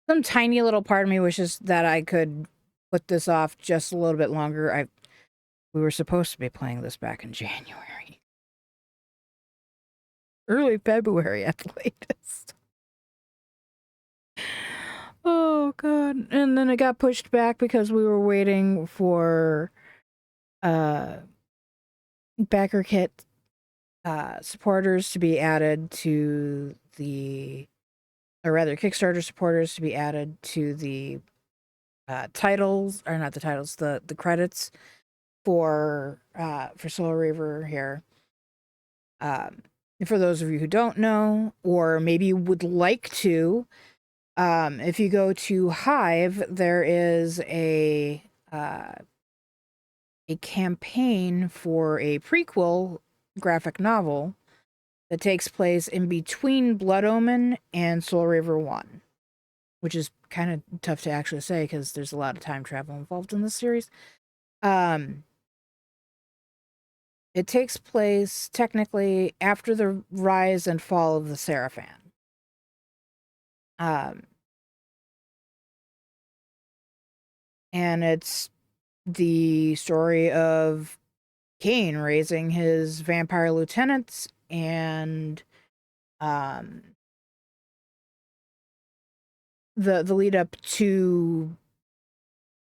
Some tiny little part of me wishes that I could put this off just a little bit longer. We were supposed to be playing this back in January. Early February at the latest. Oh, God. And then it got pushed back because we were waiting for backer kit supporters to be added to the, or rather Kickstarter supporters to be added to the titles, or not the titles, the credits for Soul Reaver here. For those of you who don't know, or maybe would like to, if you go to Hive, there is a campaign for a prequel graphic novel that takes place in between Blood Omen and Soul Reaver 1, which is kind of tough to actually say because there's a lot of time travel involved in this series. It takes place technically after the rise and fall of the Seraphan. And it's the story of Kain raising his vampire lieutenants and the lead up to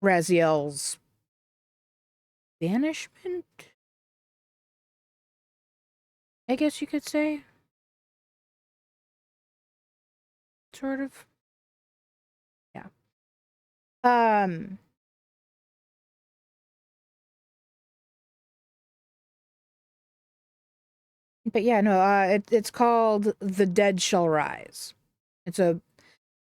Raziel's banishment, I guess you could say. Sort of. Yeah. But yeah, no, it's called The Dead Shall Rise.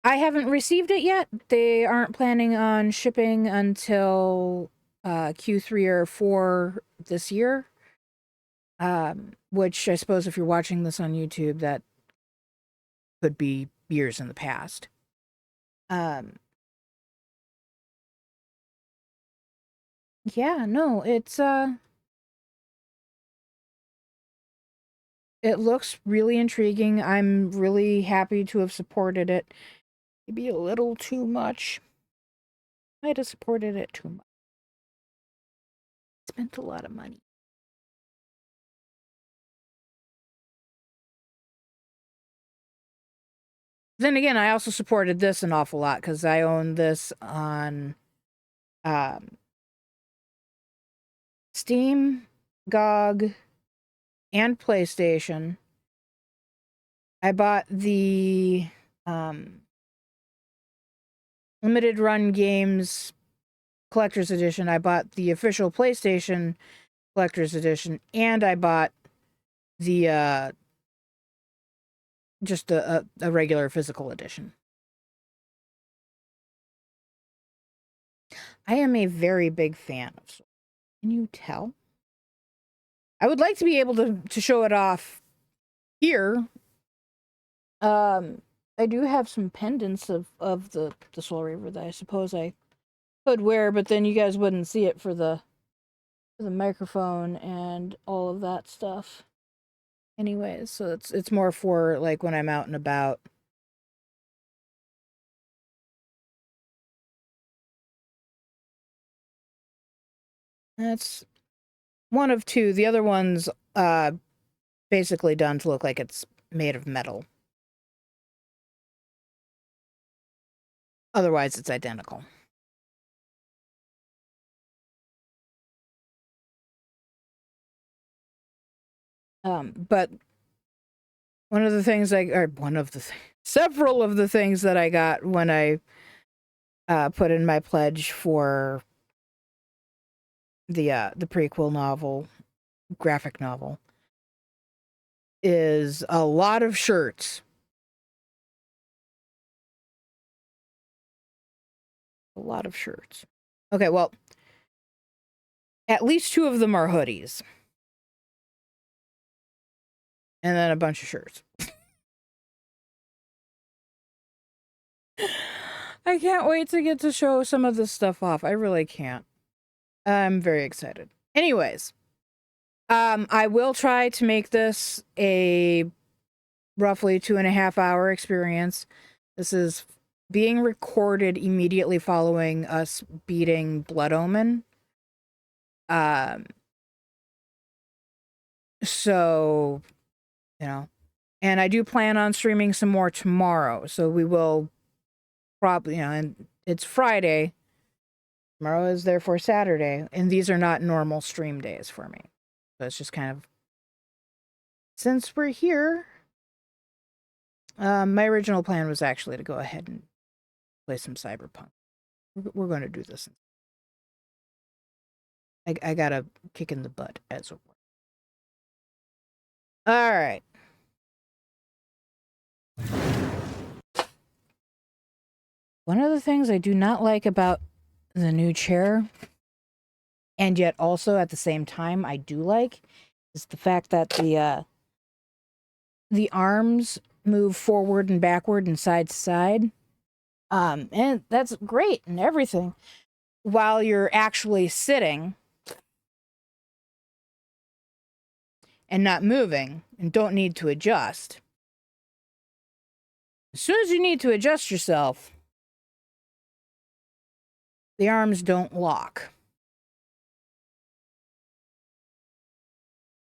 I haven't received it yet. They aren't planning on shipping until Q3 or 4 this year. Which I suppose if you're watching this on YouTube, that could be years in the past. Yeah, no, it looks really intriguing. I'm really happy to have supported it. Maybe a little too much. Might have supported it too much. Spent a lot of money. Then again, I also supported this an awful lot because I own this on Steam, GOG, and PlayStation. I bought the Limited Run Games Collector's Edition. I bought the official PlayStation Collector's Edition, and I bought the just a regular physical edition. I am a very big fan of Soul. Can you tell? I would like to be able to show it off here. I do have some pendants of the Soul Reaver that I suppose I could wear, but then you guys wouldn't see it for the microphone and all of that stuff. Anyways, so it's more for like when I'm out and about. That's one of two. The other one's basically done to look like it's made of metal. Otherwise, it's identical. But several of the things that I got when I put in my pledge for the prequel novel, graphic novel, is a lot of shirts. A lot of shirts. Okay, well, at least 2 of them are hoodies. And then a bunch of shirts. I can't wait to get to show some of this stuff off. I really can't. I'm very excited. Anyways, I will try to make this a roughly 2.5-hour experience. This is being recorded immediately following us beating Blood Omen. So, you know, and I do plan on streaming some more tomorrow. So we will probably, you know, and it's Friday. Tomorrow is therefore Saturday. And these are not normal stream days for me. So it's just kind of, since we're here, my original plan was actually to go ahead and play some Cyberpunk. We're going to do this. I got a kick in the butt, as it were. All right. One of the things I do not like about the new chair, and yet also at the same time I do like, is the fact that the arms move forward and backward and side to side. And that's great and everything while you're actually sitting and not moving and don't need to adjust. As soon as you need to adjust yourself, the arms don't lock.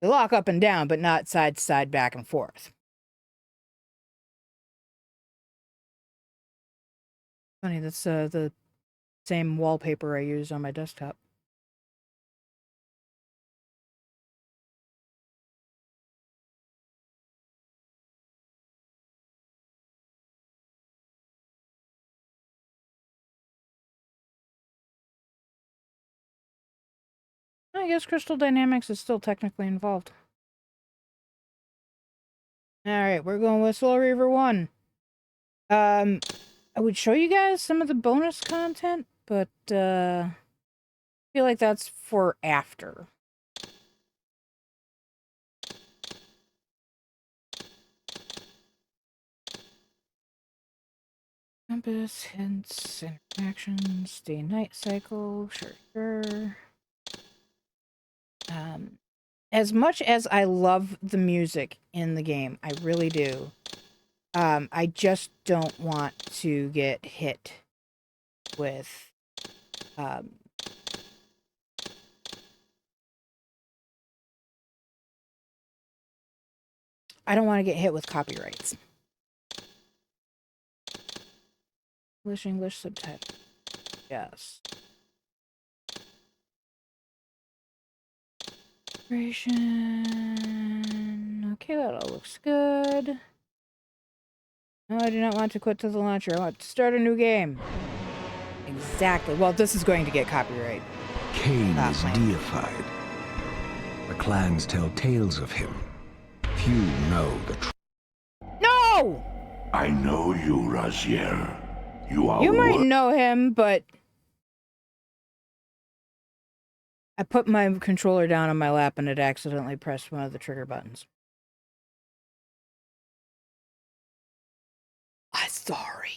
They lock up and down, but not side to side, back and forth. Funny, that's the same wallpaper I use on my desktop. I guess Crystal Dynamics is still technically involved. Alright, we're going with Soul Reaver 1. I would show you guys some of the bonus content, but I feel like that's for after. Compass, hints, interactions, day-night cycle, sure. As much as I love the music in the game, I really do. I just don't want to get hit with I don't want to get hit with copyrights. English subtitle. Yes. Okay, that all looks good. No, I do not want to quit to the launcher. I want to start a new game. Exactly. Well, this is going to get copyright. Kain is deified. The clans tell tales of him. Few know the truth. No! I know you, Razier. You might know him, but I put my controller down on my lap and it accidentally pressed one of the trigger buttons. I'm sorry.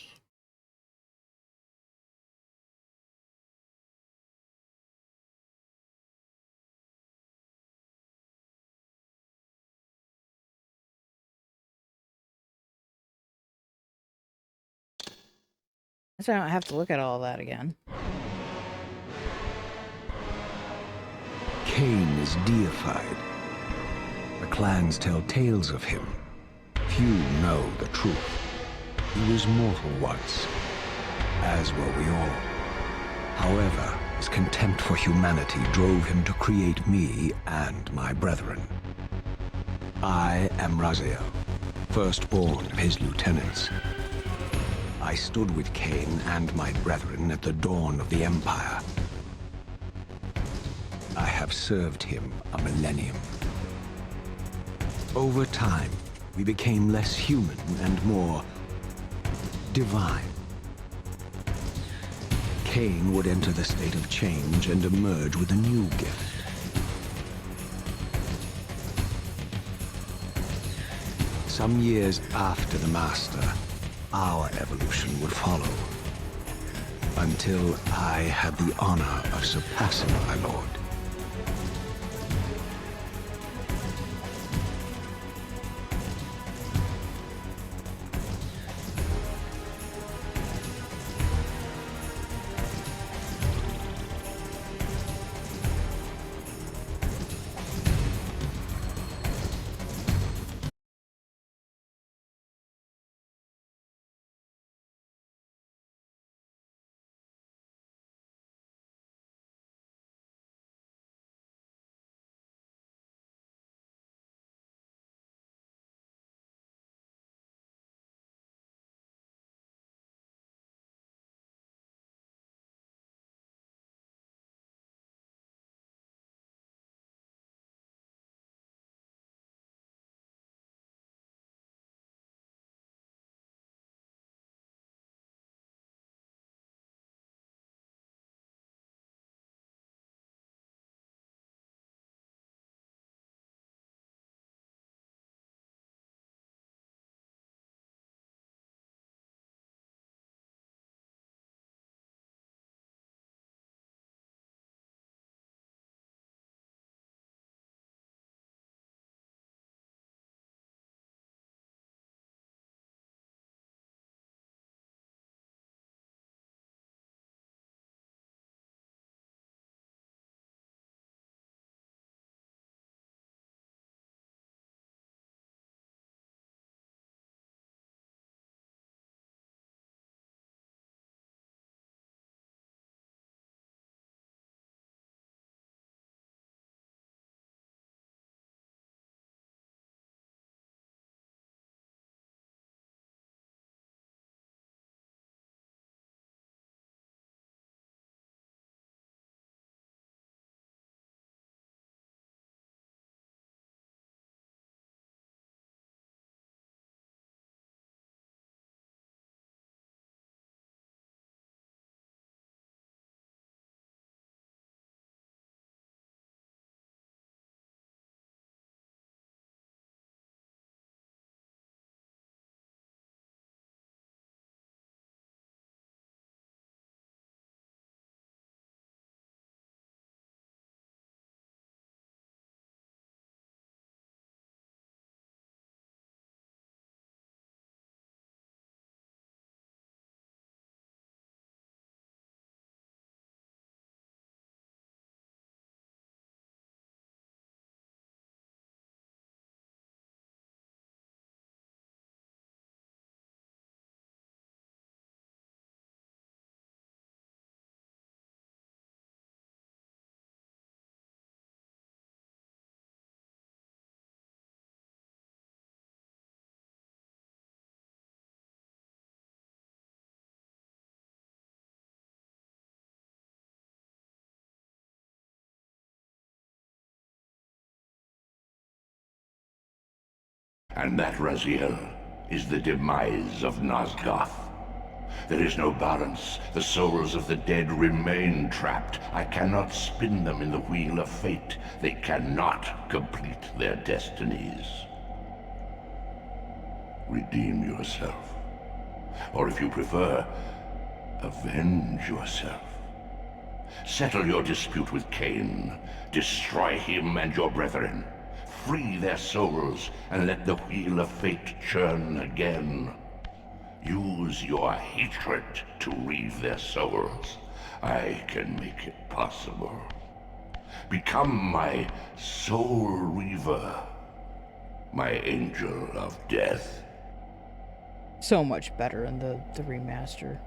So I don't have to look at all that again. Kain is deified. The clans tell tales of him. Few know the truth. He was mortal once, as were we all. However, his contempt for humanity drove him to create me and my brethren. I am Raziel, firstborn of his lieutenants. I stood with Kain and my brethren at the dawn of the Empire. I have served him a millennium. Over time, we became less human and more divine. Kain would enter the state of change and emerge with a new gift. Some years after the Master, our evolution would follow, until I had the honor of surpassing my lord. And that, Raziel, is the demise of Nosgoth. There is no balance. The souls of the dead remain trapped. I cannot spin them in the wheel of fate. They cannot complete their destinies. Redeem yourself. Or if you prefer, avenge yourself. Settle your dispute with Kain. Destroy him and your brethren. Free their souls and let the wheel of fate churn again. Use your hatred to reave their souls. I can make it possible. Become my soul reaver, my angel of death. So much better in the remaster.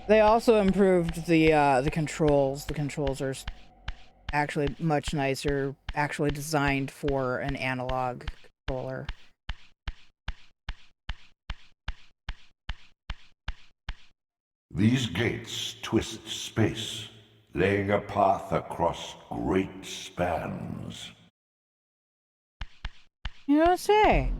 They also improved the controls. The controls are actually much nicer, actually designed for an analog controller. These gates twist space, laying a path across great spans. You don't say.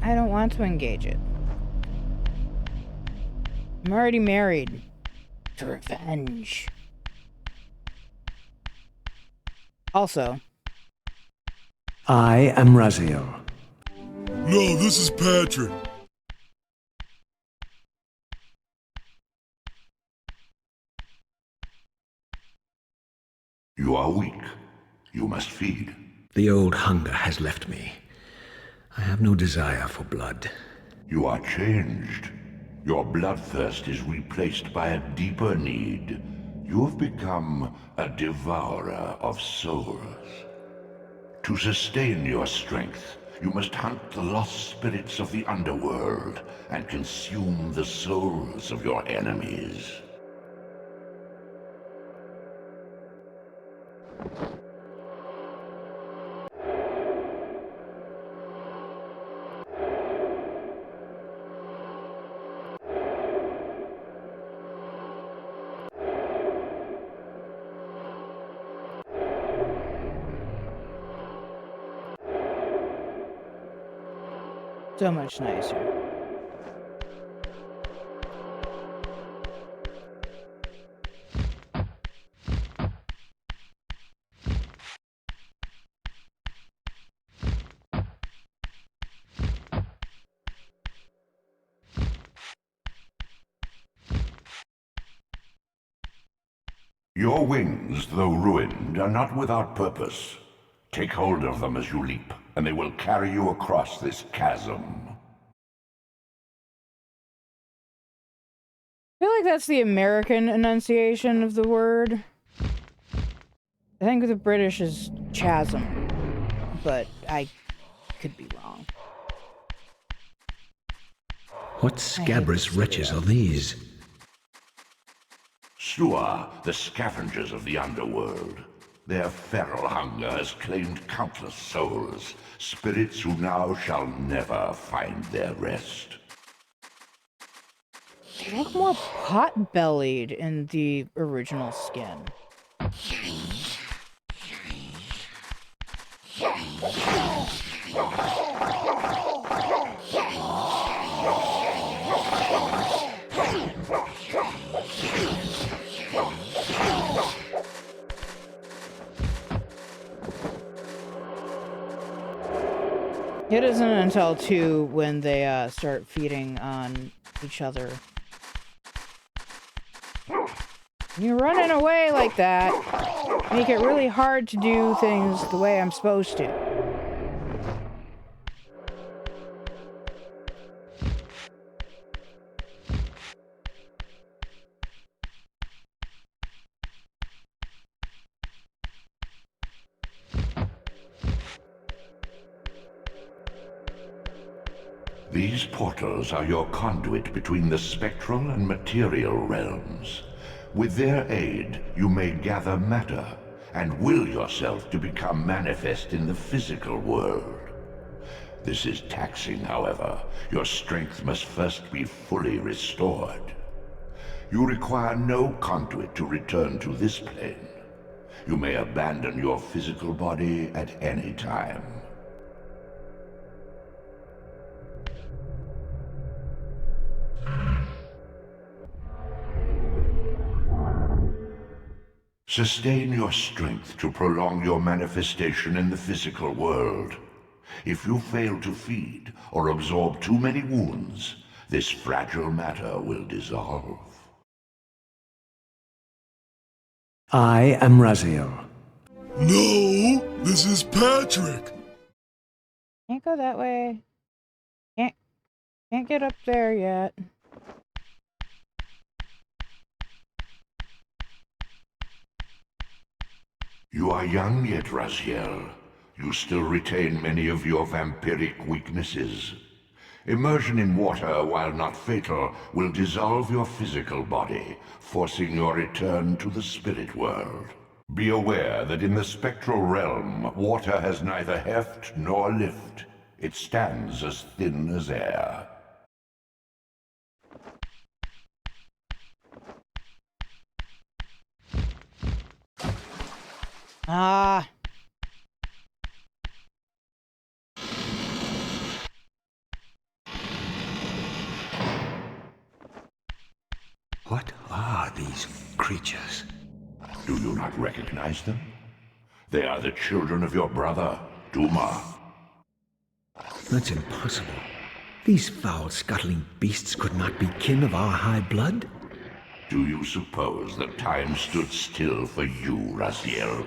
I don't want to engage it. I'm already married to revenge. Also, I am Raziel. No, this is Patrick. You are weak. You must feed. The old hunger has left me. I have no desire for blood. You are changed. Your bloodthirst is replaced by a deeper need. You have become a devourer of souls. To sustain your strength, you must hunt the lost spirits of the underworld and consume the souls of your enemies. so much nicer. Your wings, though ruined, are not without purpose. Take hold of them as you leap, and they will carry you across this chasm. I feel like that's the American enunciation of the word. I think the British is chasm, but I could be wrong. What scabrous wretches are these? Sua, the scavengers of the underworld. Their feral hunger has claimed countless souls, spirits who now shall never find their rest. They look more pot-bellied in the original skin. It isn't until 2 when they start feeding on each other. You're running away like that. Make it really hard to do things the way I'm supposed to. These portals are your conduit between the spectral and material realms. With their aid, you may gather matter and will yourself to become manifest in the physical world. This is taxing, however. Your strength must first be fully restored. You require no conduit to return to this plane. You may abandon your physical body at any time. Sustain your strength to prolong your manifestation in the physical world. If you fail to feed or absorb too many wounds, this fragile matter will dissolve. I am Raziel. No, this is Patrick. Can't go that way. Can't get up there yet. You are young yet, Raziel. You still retain many of your vampiric weaknesses. Immersion in water, while not fatal, will dissolve your physical body, forcing your return to the spirit world. Be aware that in the spectral realm, water has neither heft nor lift. It stands as thin as air. Ah. What are these creatures? Do you not recognize them? They are the children of your brother, Duma. That's impossible. These foul, scuttling beasts could not be kin of our high blood. Do you suppose that time stood still for you, Raziel?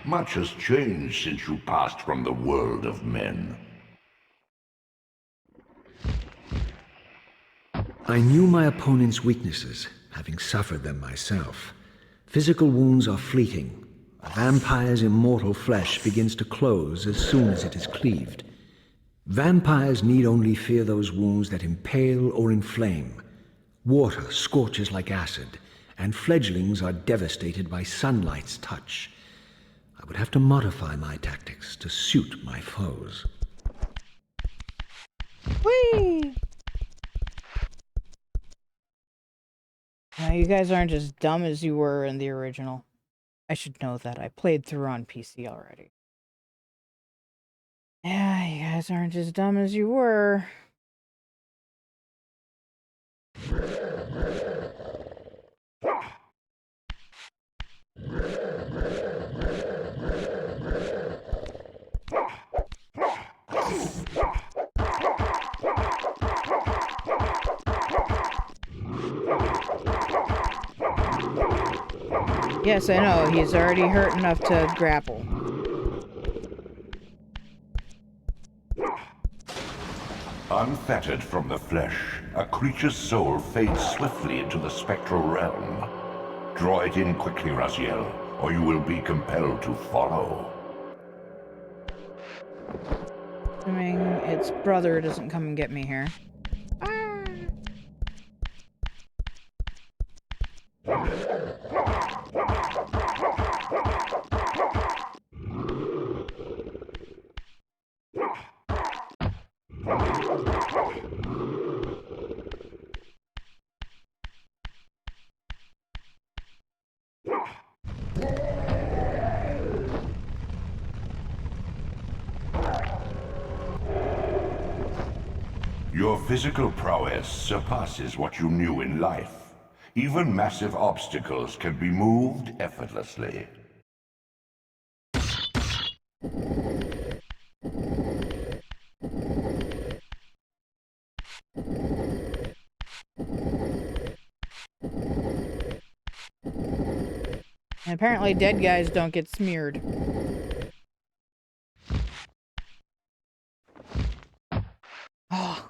Much has changed since you passed from the world of men. I knew my opponent's weaknesses, having suffered them myself. Physical wounds are fleeting. A vampire's immortal flesh begins to close as soon as it is cleaved. Vampires need only fear those wounds that impale or inflame. Water scorches like acid, and fledglings are devastated by sunlight's touch. I would have to modify my tactics to suit my foes. Whee! Now, you guys aren't as dumb as you were in the original. I should know that. I played through on PC already. Yeah, you guys aren't as dumb as you were. Yes, I know. He's already hurt enough to grapple. Unfettered from the flesh, a creature's soul fades swiftly into the spectral realm. Draw it in quickly, Raziel, or you will be compelled to follow. Assuming its brother doesn't come and get me here. Your physical prowess surpasses what you knew in life. Even massive obstacles can be moved effortlessly. And apparently dead guys don't get smeared. Oh.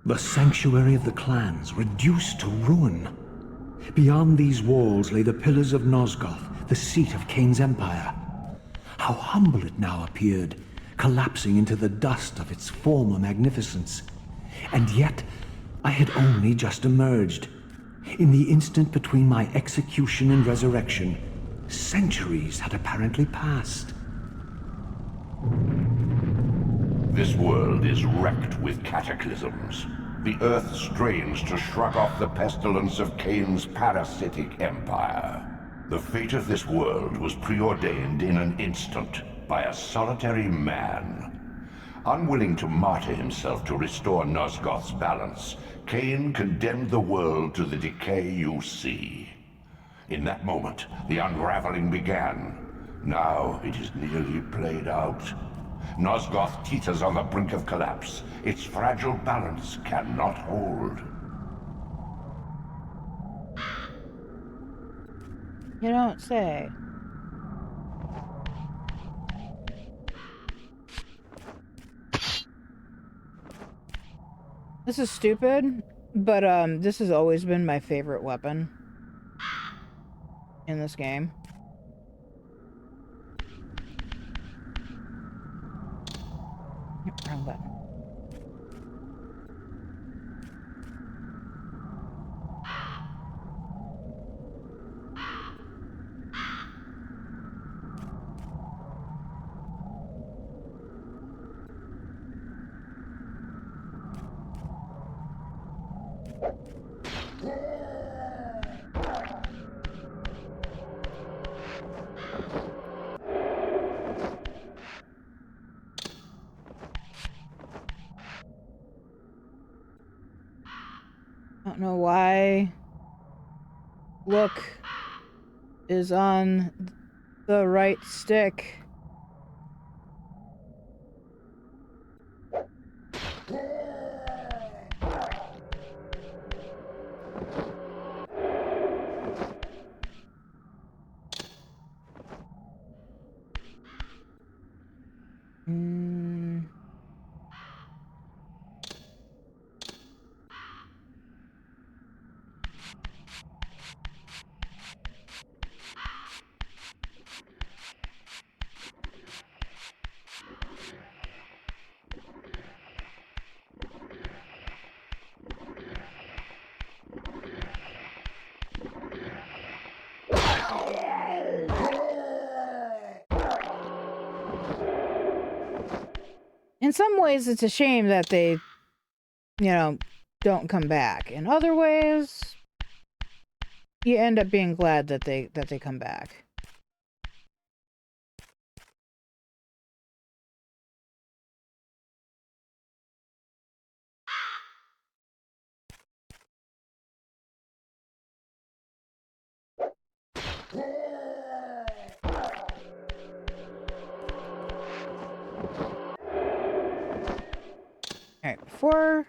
The sanctuary of the clans reduced to ruin. Beyond these walls lay the pillars of Nosgoth, the seat of Kain's empire. How humble it now appeared, collapsing into the dust of its former magnificence. And yet, I had only just emerged. In the instant between my execution and resurrection, centuries had apparently passed. This world is wrecked with cataclysms. The earth strains to shrug off the pestilence of Kain's parasitic empire. The fate of this world was preordained in an instant by a solitary man. Unwilling to martyr himself to restore Nosgoth's balance, Kain condemned the world to the decay you see. In that moment, the unraveling began. Now it is nearly played out. Nosgoth teeters on the brink of collapse. Its fragile balance cannot hold. You don't say. This is stupid, but this has always been my favorite weapon in this game. Yep, wrong button. I don't know why look is on the right stick. In some ways, it's a shame that they, don't come back. In other ways, you end up being glad that they come back. Alright, before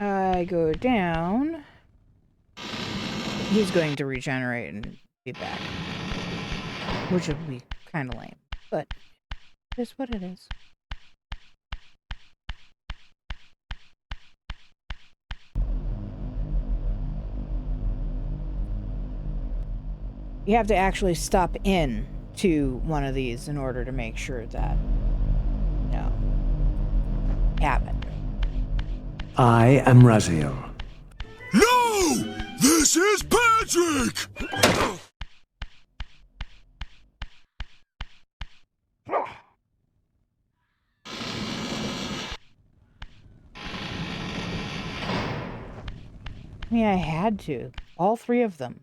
I go down, he's going to regenerate and be back. Which would be kind of lame, but it is what it is. You have to actually stop in to one of these in order to make sure that, happen. I am Raziel. No! This is Patrick! I mean, I had to. All three of them.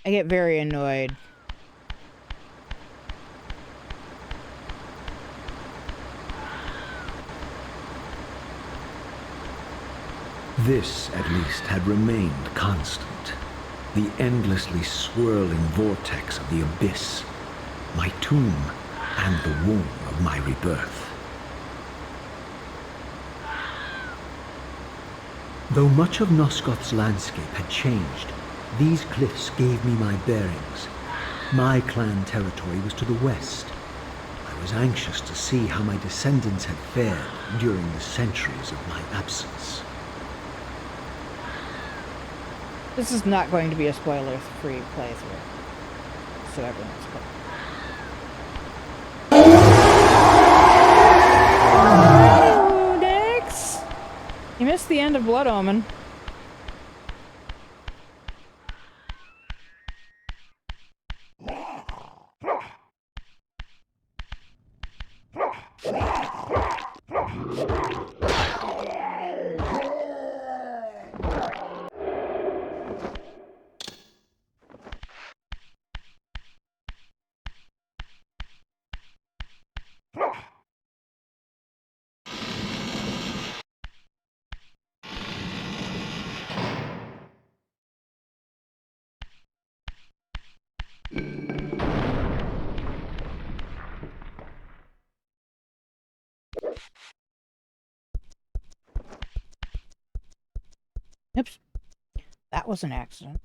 I get very annoyed. This, at least, had remained constant. The endlessly swirling vortex of the abyss, my tomb, and the womb of my rebirth. Though much of Nosgoth's landscape had changed, these cliffs gave me my bearings. My clan territory was to the west. I was anxious to see how my descendants had fared during the centuries of my absence. This is not going to be a spoiler-free playthrough, so everyone's clear. Oh, Nix! You missed the end of Blood Omen. Oops. That was an accident.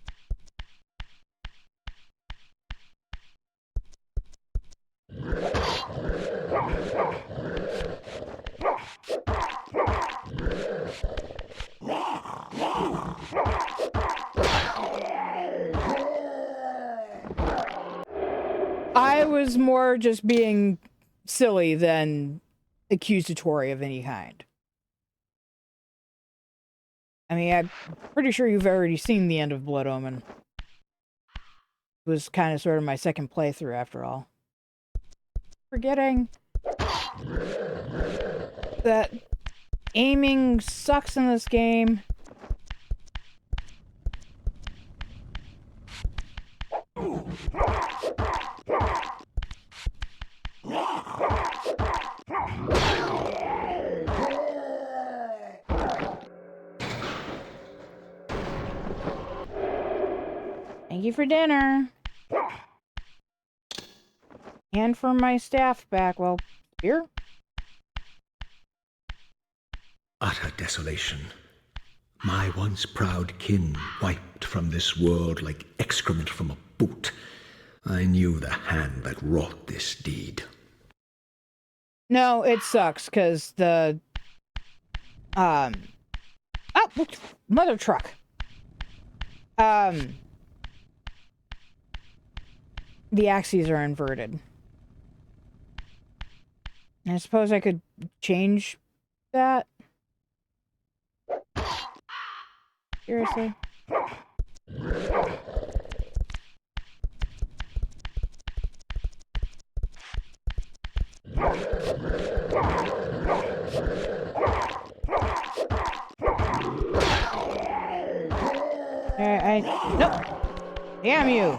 I was more just being silly than accusatory of any kind. I mean, I'm pretty sure you've already seen the end of Blood Omen. It was kind of sort of my second playthrough after all. Forgetting that aiming sucks in this game. Thank you for dinner. And for my staff back. Well, here. Utter desolation. My once proud kin wiped from this world like excrement from a boot. I knew the hand that wrought this deed. No, it sucks, because the... Oh, mother truck. The axes are inverted. I suppose I could change that. Seriously? Nope. Damn you.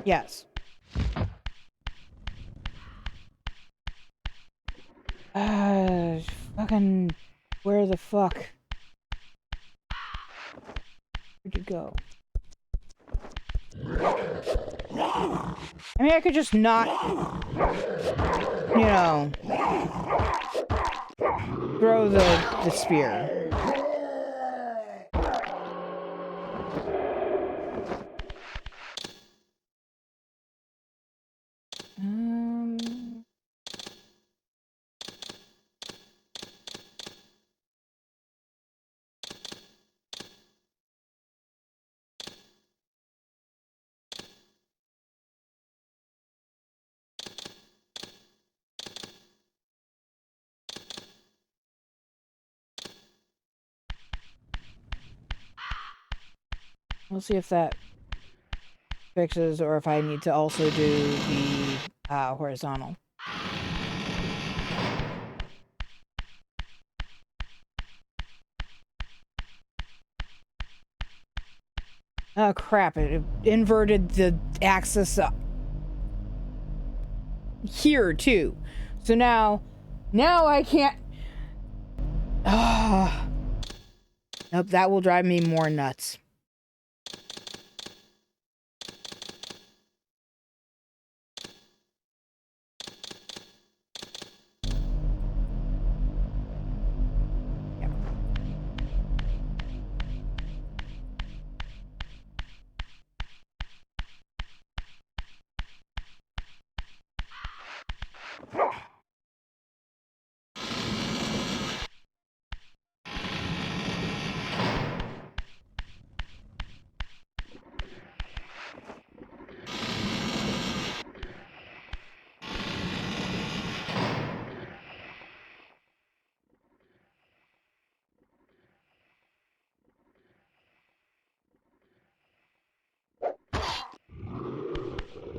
Yes. Fucking... Where the fuck? Where'd you go? I mean, I could just not... You know... Throw the spear. We'll see if that fixes, or if I need to also do the horizontal. Oh crap, it inverted the axis up here too. So now Now I can't. Ah. Nope, that will drive me more nuts.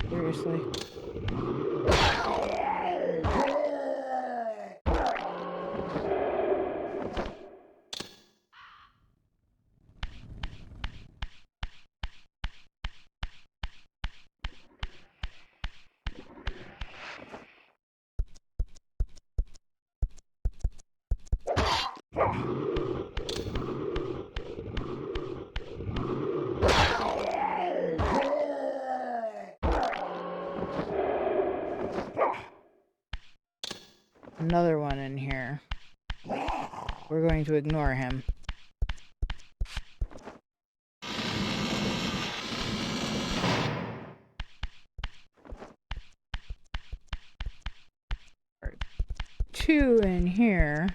Seriously. Another one in here. We're going to ignore him. Two in here.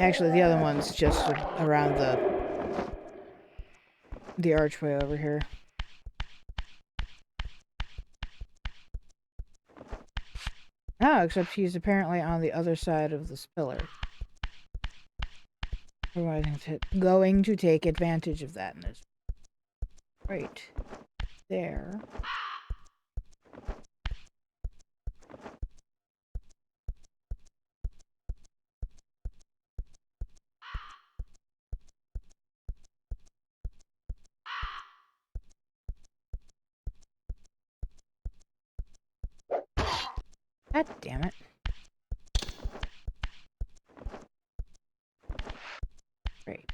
Actually, the other one's just around the archway over here. Oh, except he's apparently on the other side of this pillar. We're going to take advantage of that in this. Right there. God damn it. Great.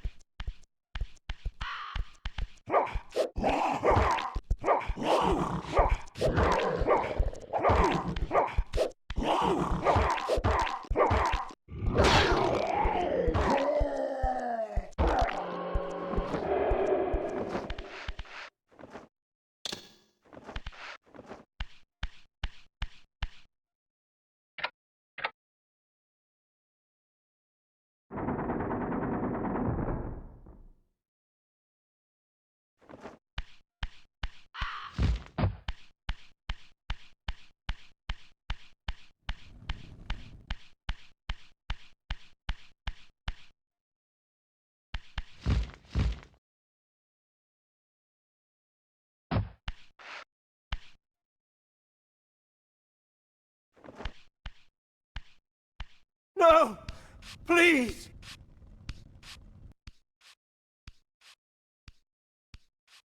No! Please!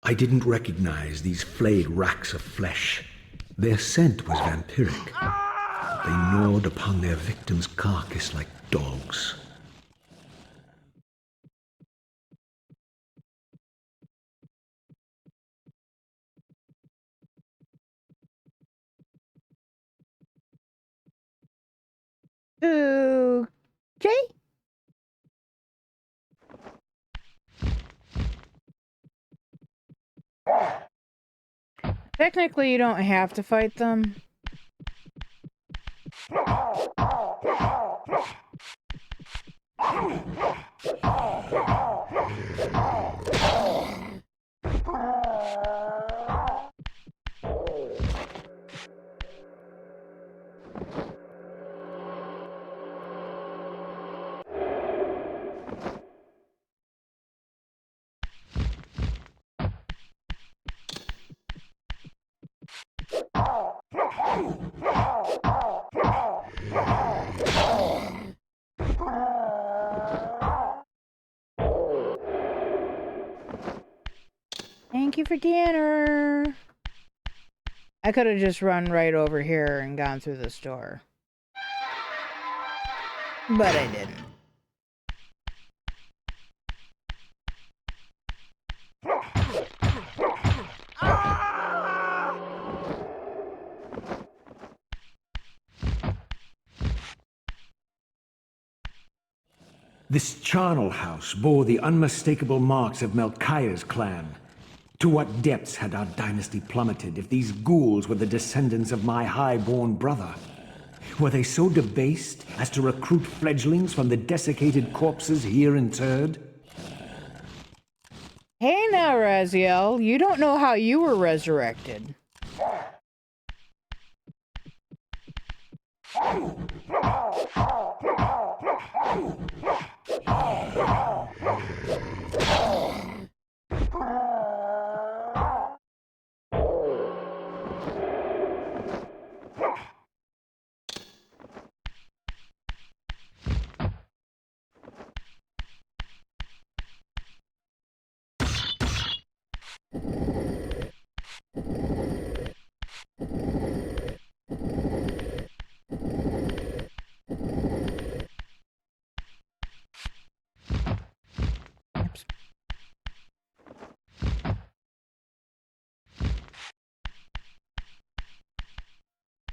I didn't recognize these flayed racks of flesh. Their scent was vampiric. They gnawed upon their victim's carcass like dogs. Okay. Technically, you don't have to fight them. you for dinner. I could have just run right over here and gone through this door. But I didn't. This charnel house bore the unmistakable marks of Melchiah's clan. To what depths had our dynasty plummeted if these ghouls were the descendants of my high-born brother? Were they so debased as to recruit fledglings from the desiccated corpses here interred? Hey now, Raziel, you don't know how you were resurrected.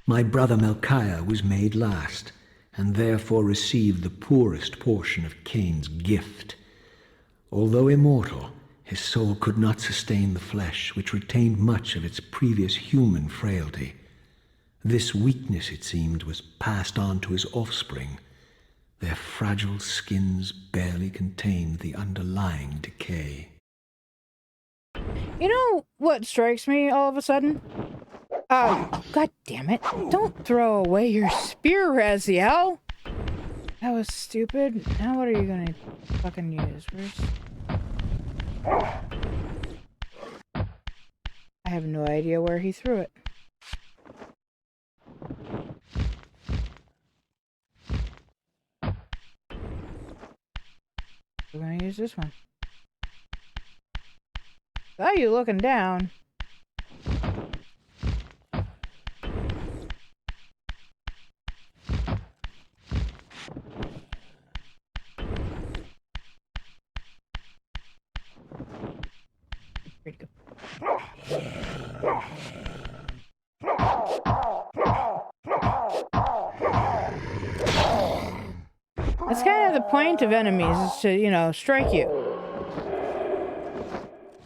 My brother Melchiah was made last, and therefore received the poorest portion of Kain's gift. Although immortal, his soul could not sustain the flesh, which retained much of its previous human frailty. This weakness, it seemed, was passed on to his offspring. Their fragile skins barely contained the underlying decay. You know what strikes me all of a sudden? God damn it. Don't throw away your spear, Raziel. That was stupid. Now what are you gonna fucking use? I have no idea where he threw it. We're gonna use this one. Saw you looking down. Where'd it go? That's kind of the point of enemies, is to, you know, strike you.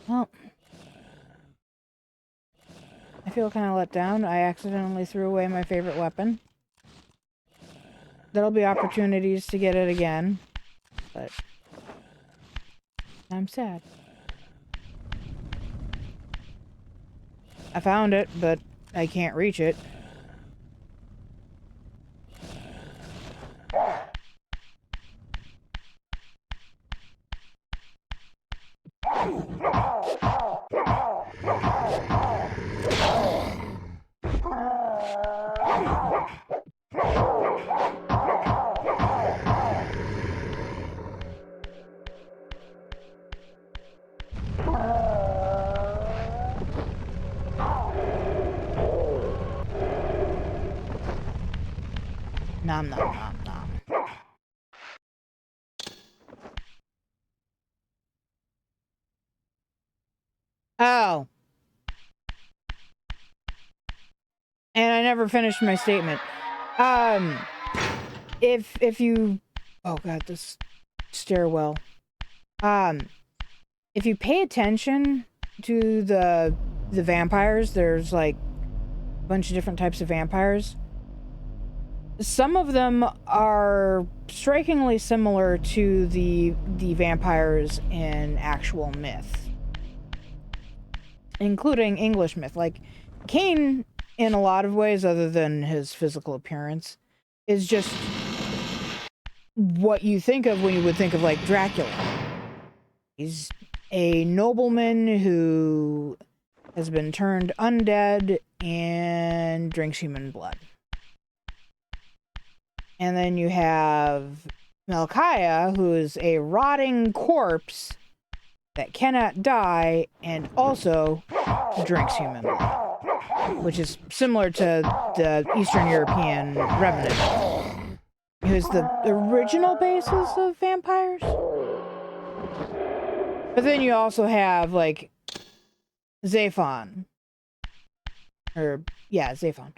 Well, I feel kind of let down. I accidentally threw away my favorite weapon. There'll be opportunities to get it again, but I'm sad. I found it, but I can't reach it. Nom nom nom nom. Oh. And I never finished my statement. If you, oh god, this stairwell. If you pay attention to the vampires, there's like a bunch of different types of vampires. Some of them are strikingly similar to the vampires in actual myth, including English myth. Like Kain, in a lot of ways, other than his physical appearance, is just what you think of when you would think of like Dracula. He's a nobleman who has been turned undead and drinks human blood. And then you have Melchiah, who is a rotting corpse that cannot die and also drinks human blood, which is similar to the Eastern European Revenant, who's the original basis of vampires. But then you also have, like, Zaphon. Zaphon.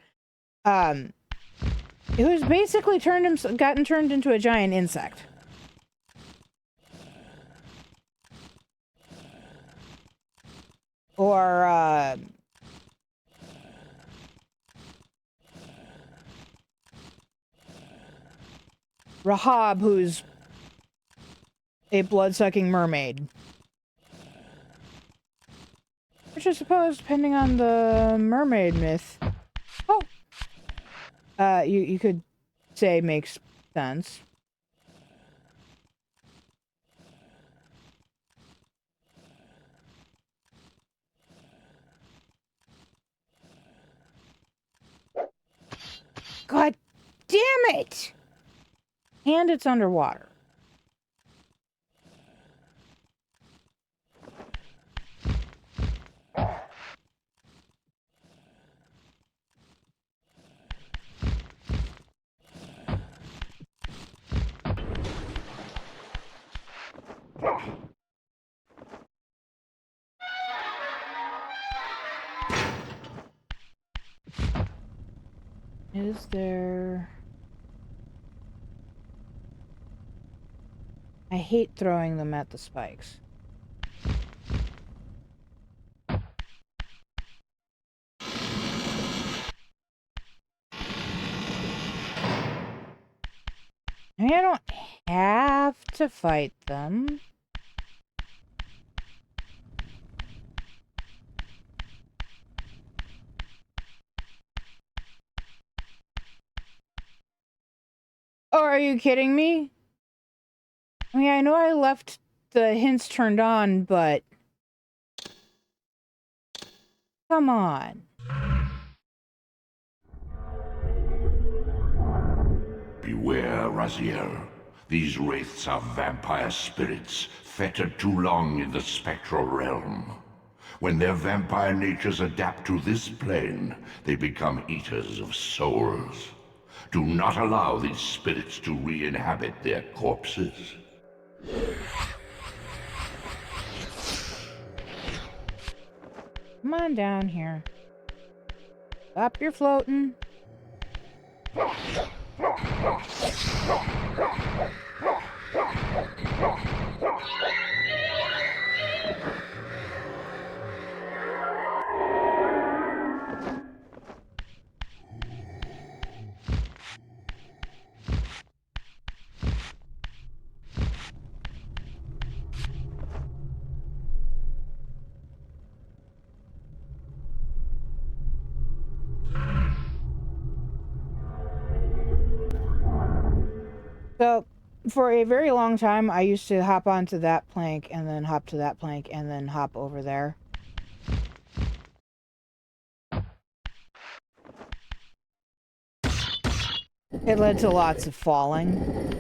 Who's basically gotten turned into a giant insect. Or, Rahab, who's a blood-sucking mermaid. Which I suppose, depending on the mermaid myth, you could say makes sense. God damn it! And it's underwater. Is there... I hate throwing them at the spikes. I mean, I don't have to fight them. Oh, are you kidding me? I mean, I know I left the hints turned on, but... Come on. Beware, Raziel. These wraiths are vampire spirits, fettered too long in the spectral realm. When their vampire natures adapt to this plane, they become eaters of souls. Do not allow these spirits to re-inhabit their corpses. Come on down here. Stop your floating. So, for a very long time, I used to hop onto that plank, and then hop to that plank, and then hop over there. It led to lots of falling.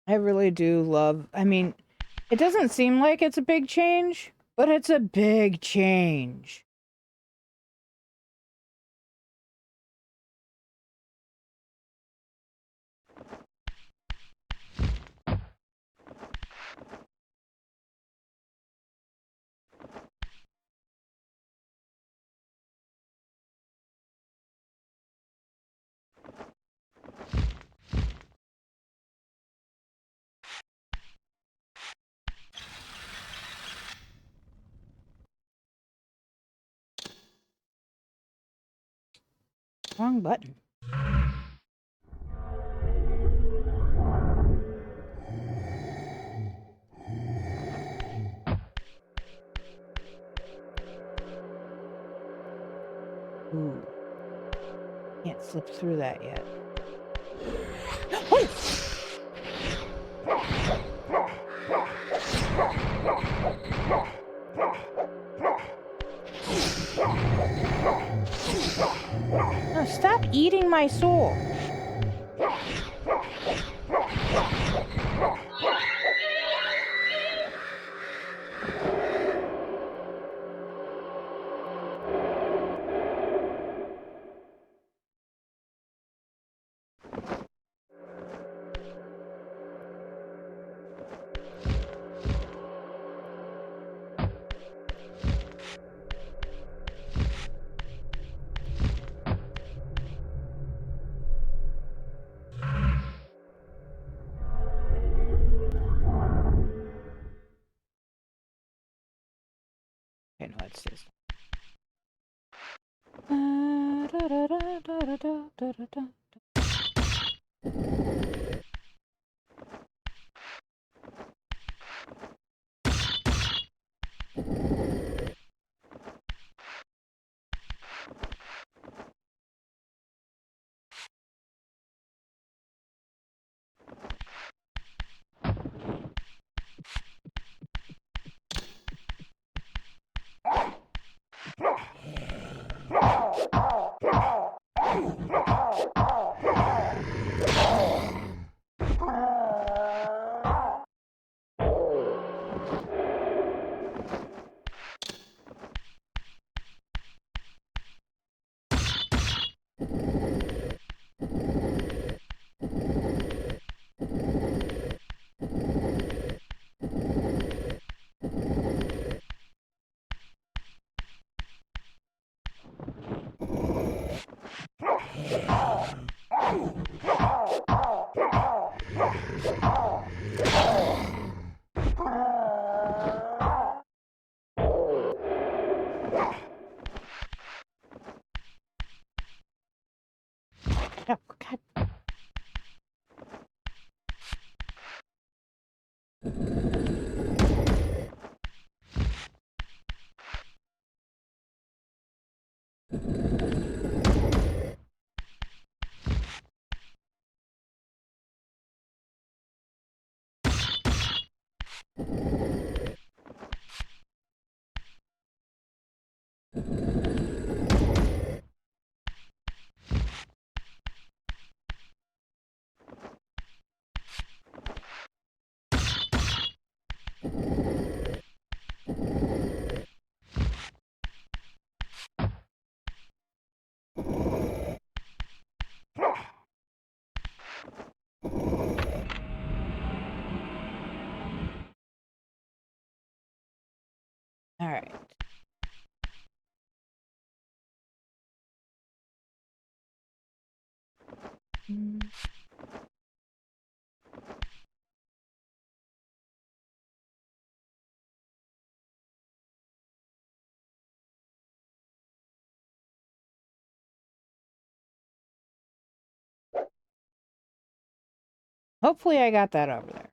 I really do love... I mean, it doesn't seem like it's a big change, but it's a big change. Wrong button. Ooh. Can't slip through that yet. Oh! No, stop eating my soul. Okay, no, it's this. Oh, God. All right. Hopefully I got that over there.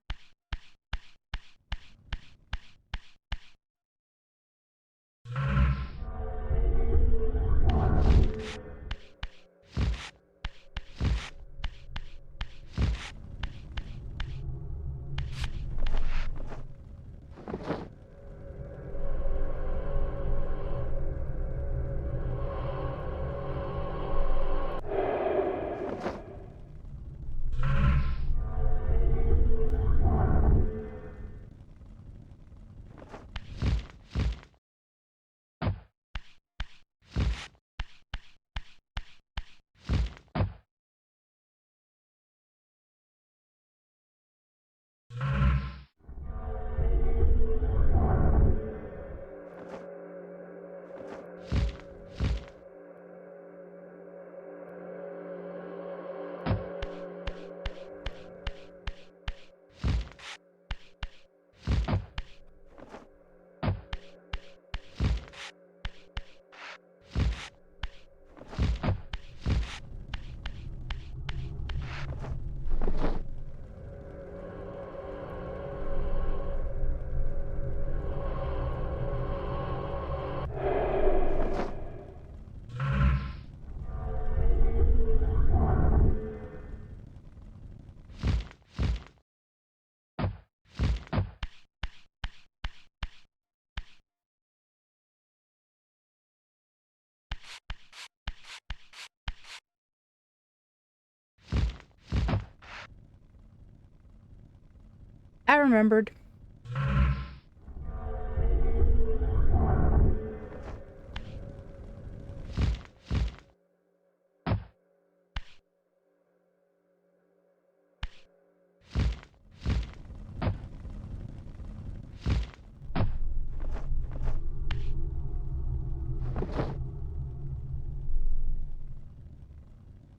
I remembered.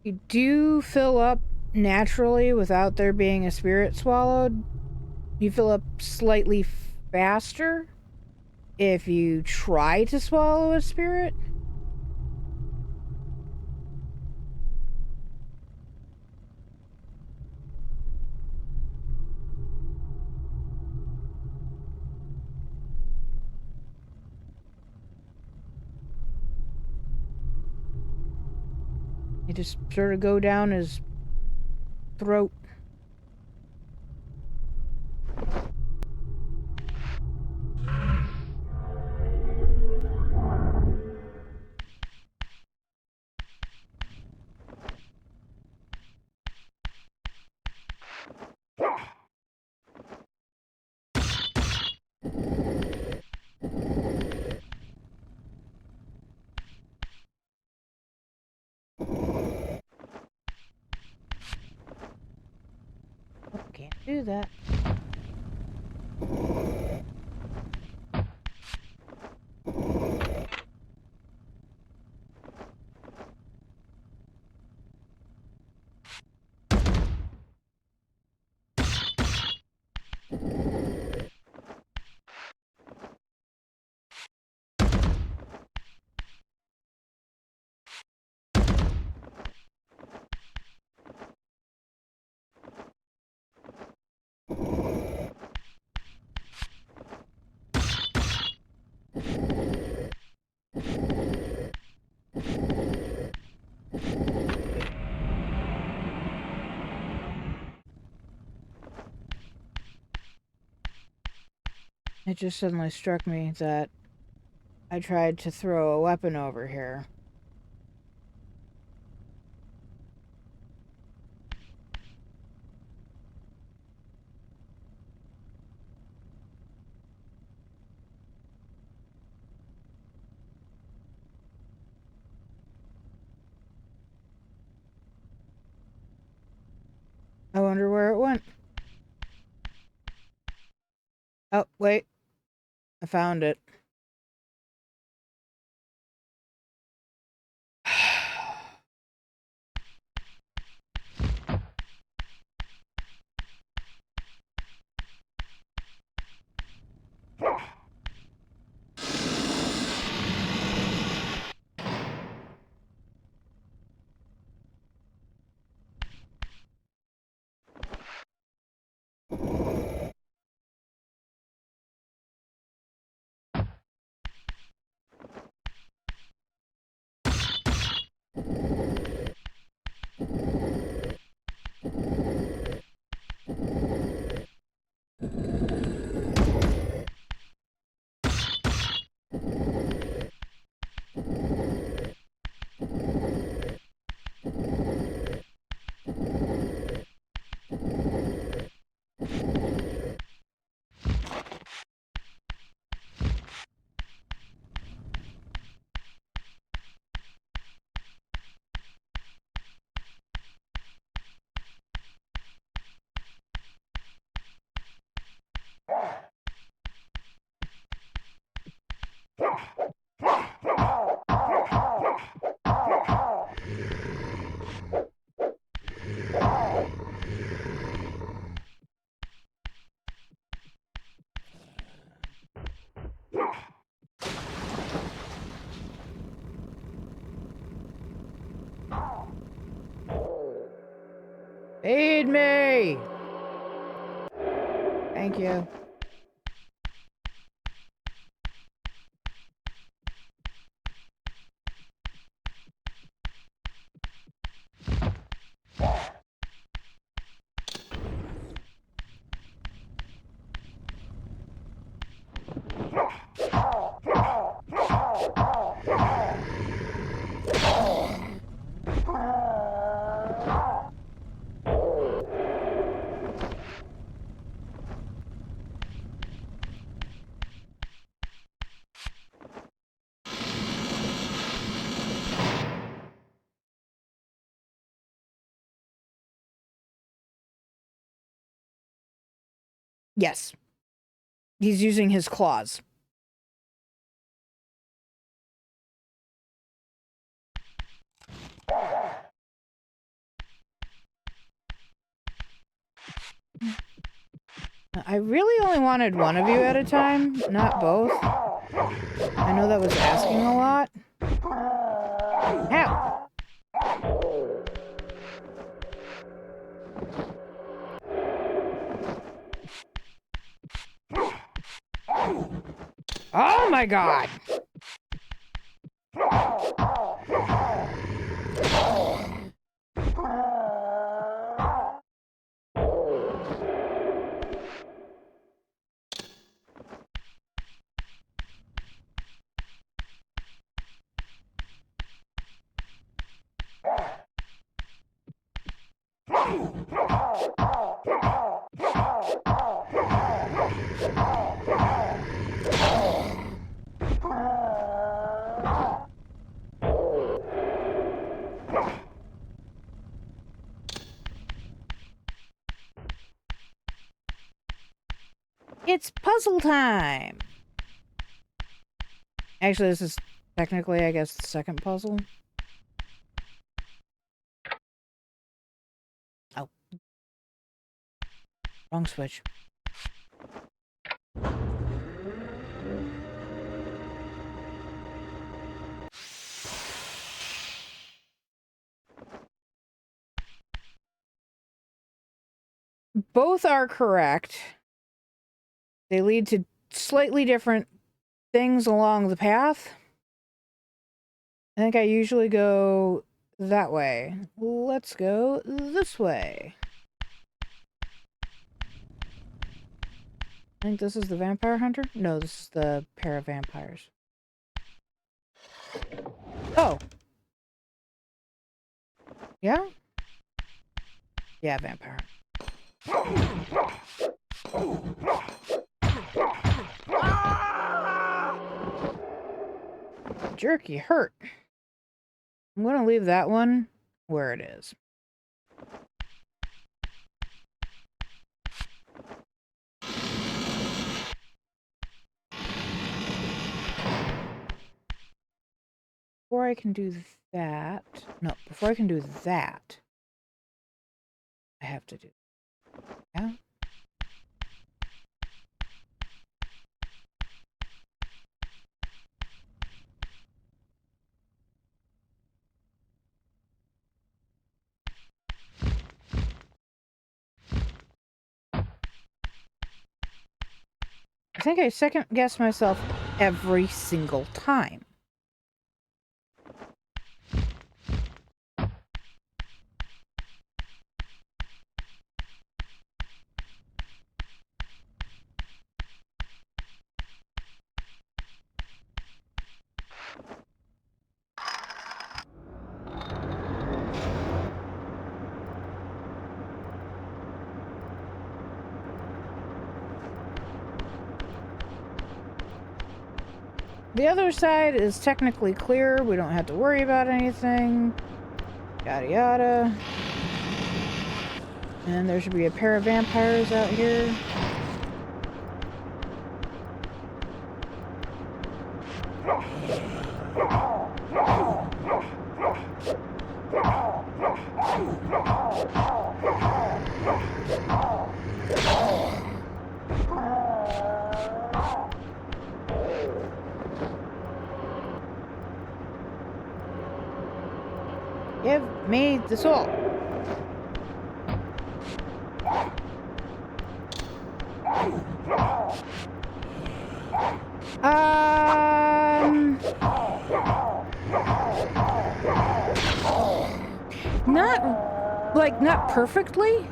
You do fill up naturally without there being a spirit swallowed. You fill up slightly faster if you try to swallow a spirit. You just sort of go down his throat. Oh, can't do that. It just suddenly struck me that I tried to throw a weapon over here. I wonder where it went. Oh, wait. I found it. Feed me! Thank you. Yes. He's using his claws. I really only wanted one of you at a time, not both. I know that was asking a lot. Ow! Oh my god! It's puzzle time! Actually, this is technically, I guess, the second puzzle. Oh. Wrong switch. Both are correct. They lead to slightly different things along the path. I think I usually go that way. Let's go this way. I think this is the vampire hunter? No, this is the pair of vampires. Oh. Yeah? Yeah, vampire. Jerky hurt. I'm gonna leave that one where it is. Before I can do that... No, before I can do that, I have to do... Yeah? I think I second-guess myself every single time. The other side is technically clear. We don't have to worry about anything. Yada yada. And there should be a pair of vampires out here. Give me the soul. Not perfectly.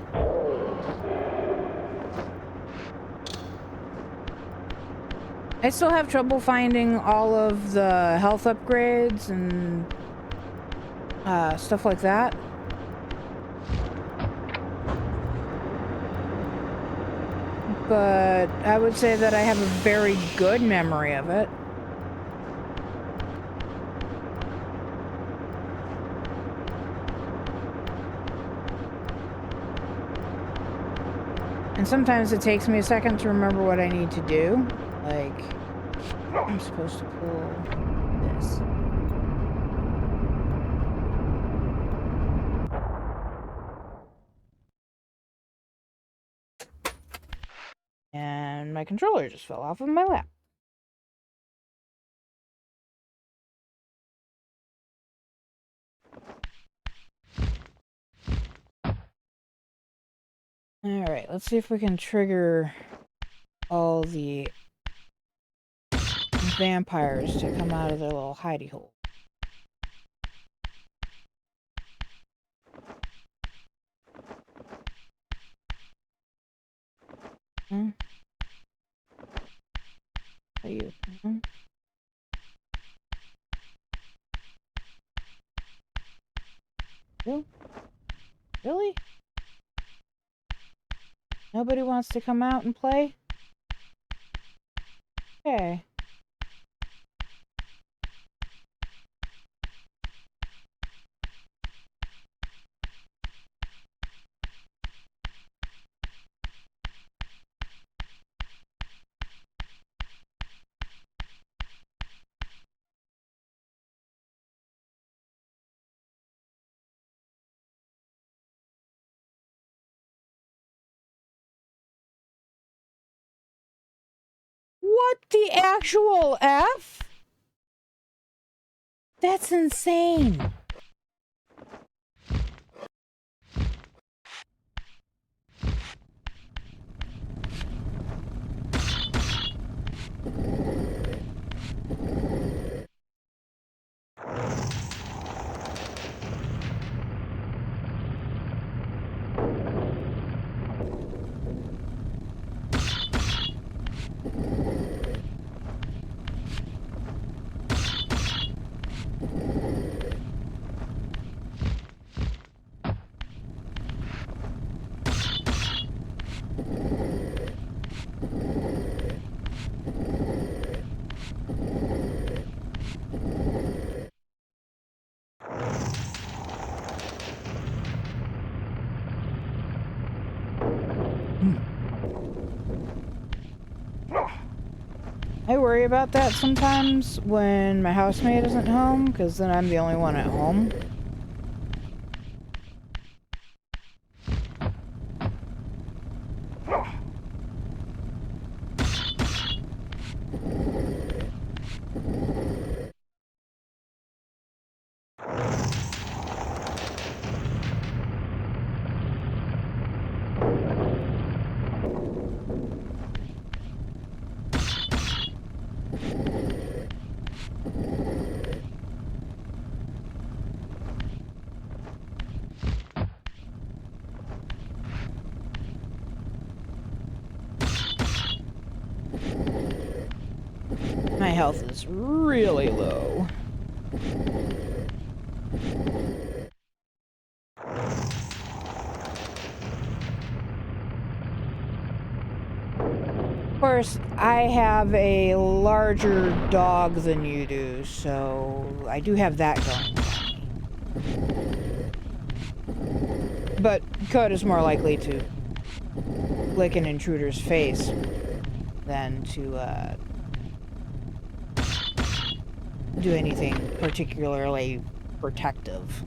I still have trouble finding all of the health upgrades and stuff like that. But I would say that I have a very good memory of it. And sometimes it takes me a second to remember what I need to do. Like, I'm supposed to pull this. And my controller just fell off of my lap. Alright, let's see if we can trigger all the vampires to come out of their little hidey hole. Hmm? Are you? Hmm? You? Really? Nobody wants to come out and play? Okay. What the actual F? That's insane. I worry about that sometimes when my housemate isn't home, because then I'm the only one at home. My health is really low. Of course, I have a larger dog than you do, so I do have that going for me. But Code is more likely to lick an intruder's face than to do anything particularly protective.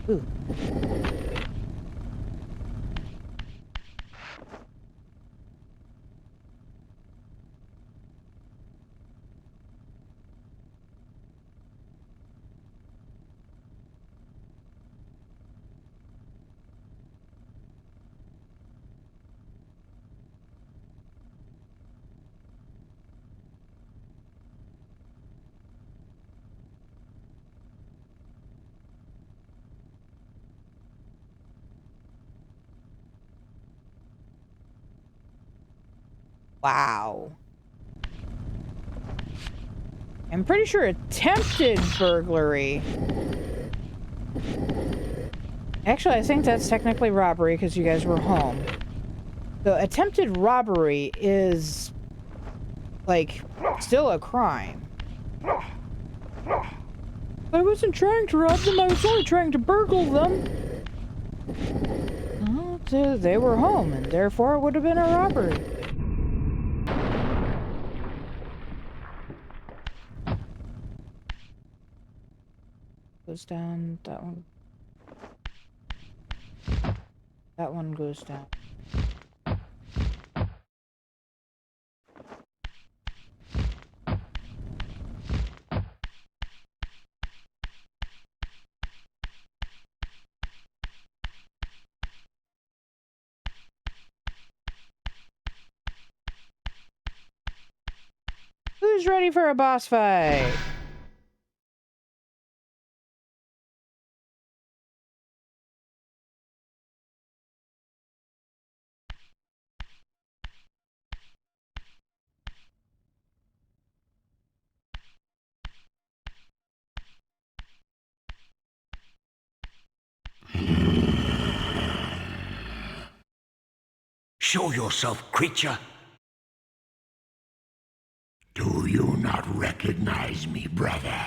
Ooh. Wow. I'm pretty sure attempted burglary. Actually, I think that's technically robbery because you guys were home. The attempted robbery is like, still a crime. I wasn't trying to rob them, I was only trying to burgle them. Well, they were home, and therefore it would have been a robbery. Goes down, that one. That one goes down. Who's ready for a boss fight? Show yourself, creature. Do you not recognize me, brother?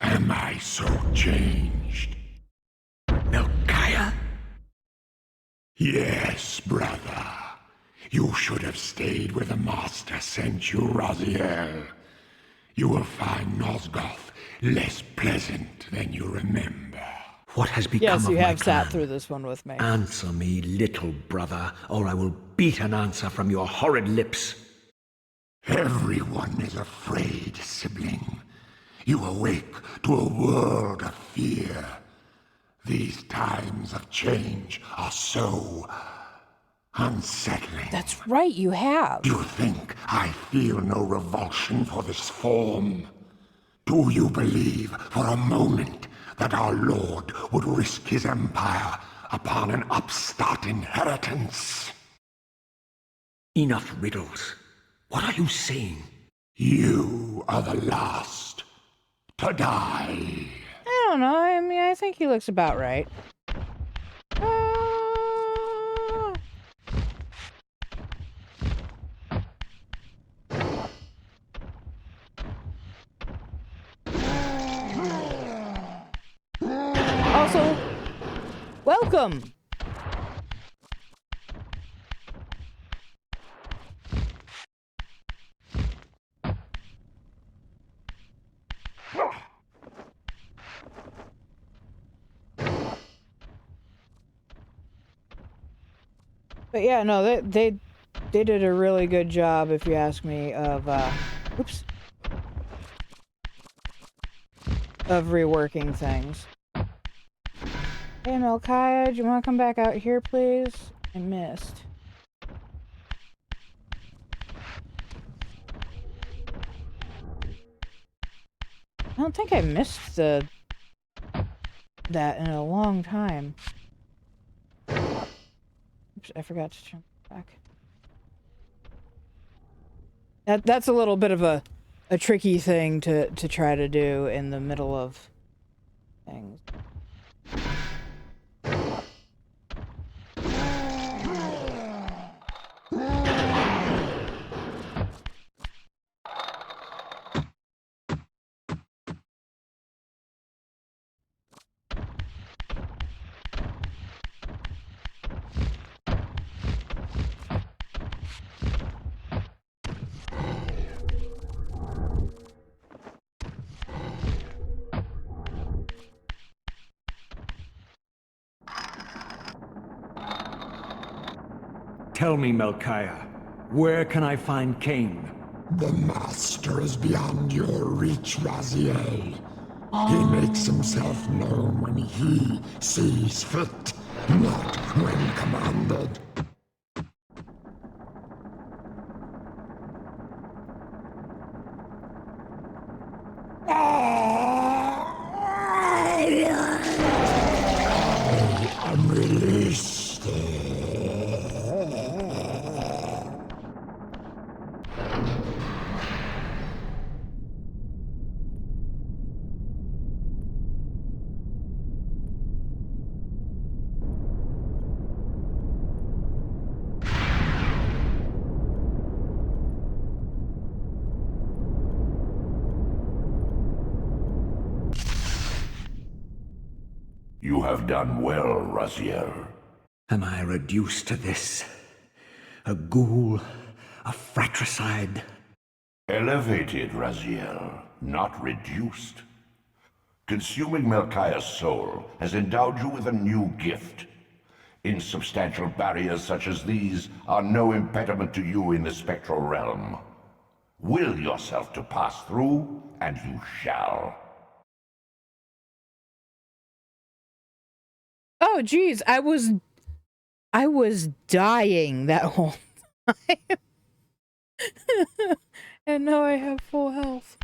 Am I so changed? Melchiah? Yes, brother. You should have stayed where the Master sent you, Raziel. You will find Nosgoth less pleasant than you remember. What has become Yes, of you my have sat clan? through this one with me. Answer me, little brother, or I will beat an answer from your horrid lips. Everyone is afraid, sibling. You awake to a world of fear. These times of change are so unsettling. That's right, you have. Do you think I feel no revulsion for this form? Do you believe for a moment that our Lord would risk his empire upon an upstart inheritance? Enough riddles. What are you saying? You are the last to die. I don't know, I mean, I think he looks about right. Also, welcome! But yeah, no, they did a really good job, if you ask me, of oops, of reworking things. Hey, Melchiah, do you want to come back out here, please? I missed. I don't think I missed that in a long time. Oops, I forgot to turn back. That's a little bit of a tricky thing to try to do in the middle of things. Tell me, Melchiah, where can I find Kain? The Master is beyond your reach, Raziel. He makes himself known when he sees fit, not when commanded. I'm released. You have done well, Raziel. Am I reduced to this? A ghoul? A fratricide? Elevated, Raziel, not reduced. Consuming Melchiah's soul has endowed you with a new gift. Insubstantial barriers such as these are no impediment to you in the spectral realm. Will yourself to pass through, and you shall. Oh, geez, I was dying that whole time. And now I have full health.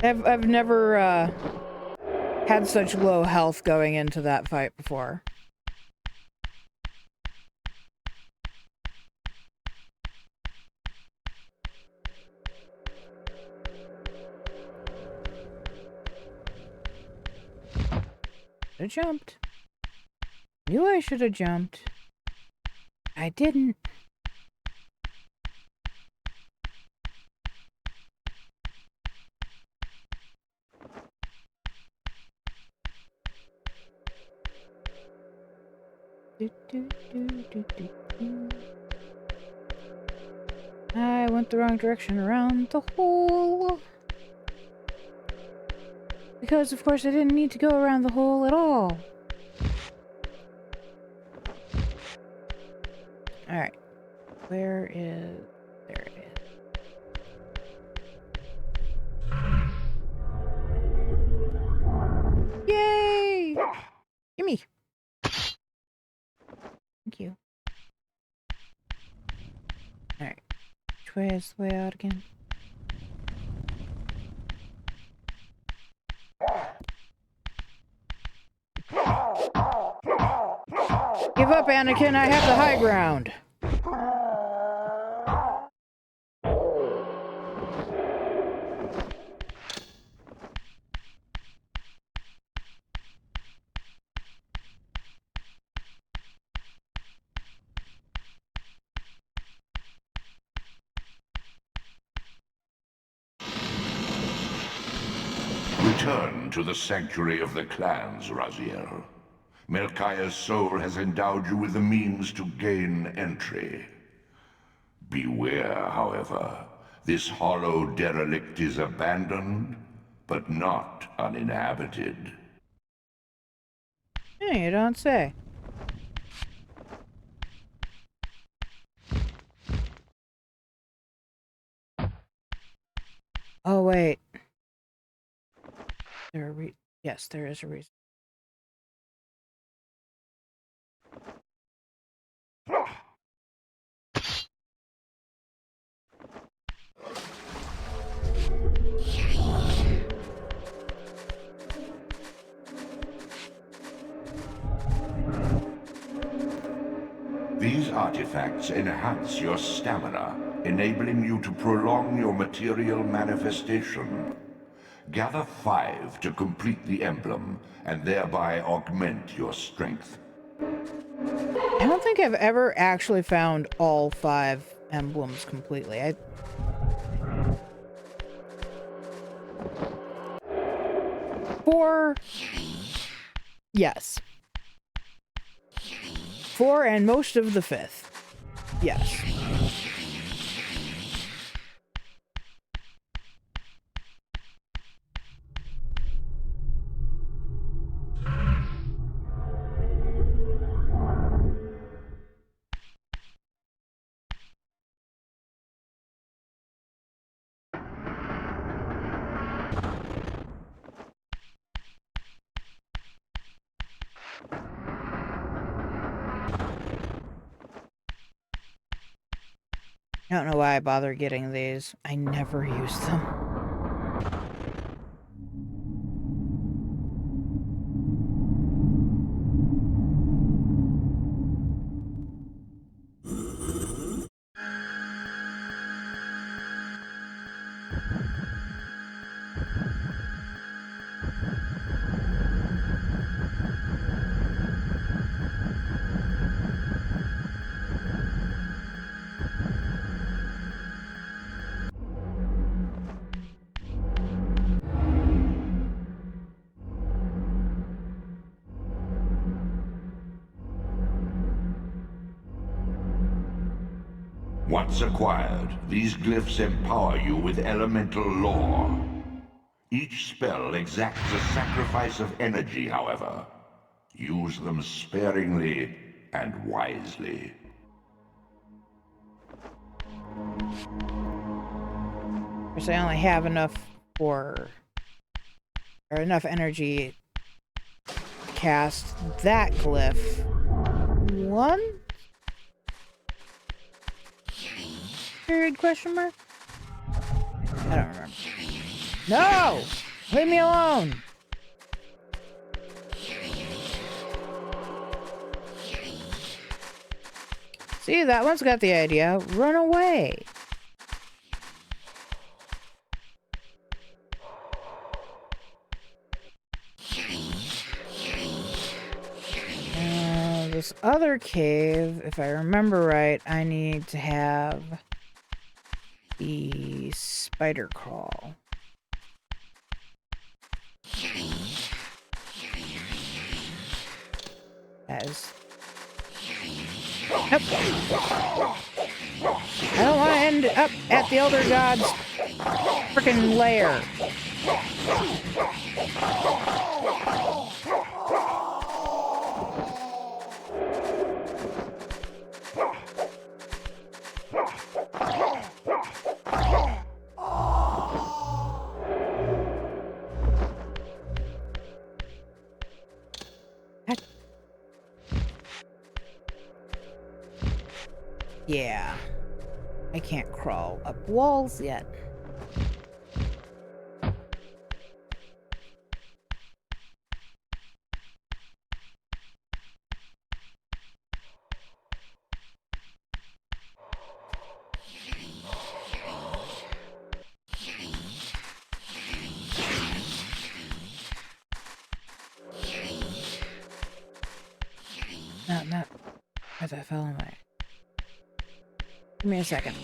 I've never had such low health going into that fight before. Should have jumped. Knew I should have jumped. I didn't. I went the wrong direction around the hole. Because, of course, I didn't need to go around the hole at all. Alright. Where is... There it is. Yay! Gimme! Thank you. Alright. Which way is the way out again? Give up, Anakin, I have the high ground. Return to the sanctuary of the clans, Raziel. Melchiah's soul has endowed you with the means to gain entry. Beware, however. This hollow derelict is abandoned, but not uninhabited. You don't say. Oh, wait. Yes, there is a reason. These artifacts enhance your stamina, enabling you to prolong your material manifestation. Gather 5 to complete the emblem, and thereby augment your strength. I don't think I've ever actually found all 5 emblems completely. 4... Yes. 4 and most of the 5th. Yes. I don't know why I bother getting these. I never use them. Once acquired, these glyphs empower you with elemental lore. Each spell exacts a sacrifice of energy, however. Use them sparingly and wisely. Because I only have enough for... or enough energy to cast that glyph. One? Period question mark? I don't remember. No! Leave me alone! See, that one's got the idea. Run away! This other cave, if I remember right, I need to have the spider crawl. That is... Nope. I don't want to end up at the Elder God's freaking lair. Yeah, I can't crawl up walls yet. No, as I fell away. Give me a second.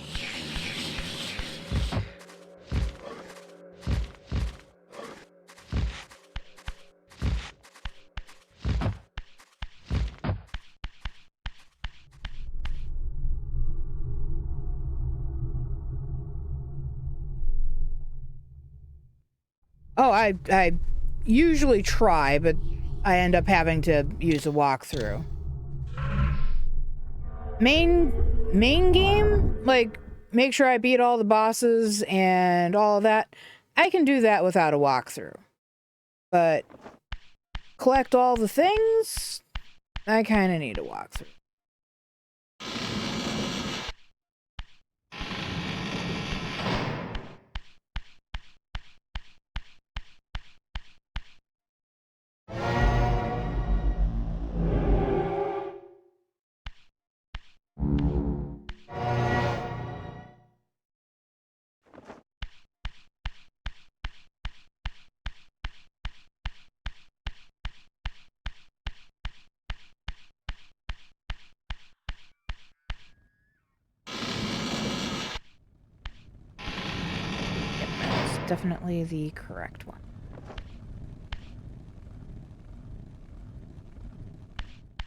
Oh, I usually try, but I end up having to use a walkthrough. Main game, like, make sure I beat all the bosses and all of that. I can do that without a walkthrough. But collect all the things, I kind of need a walkthrough. Definitely the correct one.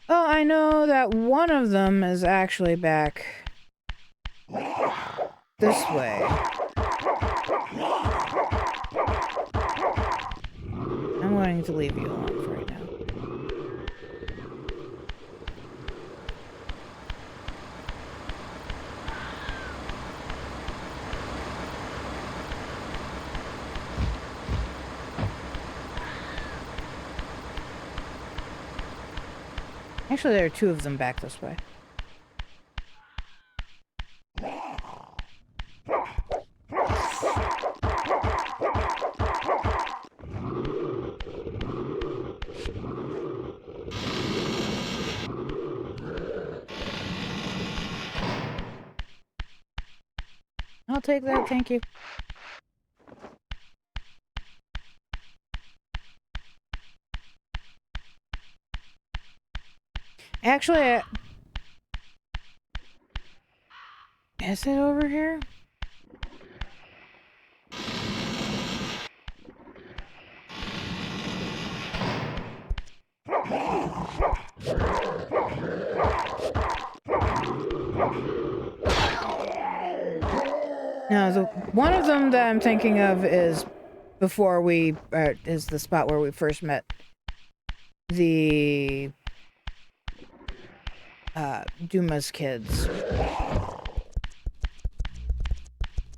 Oh, I know that one of them is actually back this way. I'm going to leave you alone for right now. Actually, there are two of them back this way. I'll take that, thank you. Actually, is it over here? Now, the one of them that I'm thinking of is before we is the spot where we first met the Duma's kids.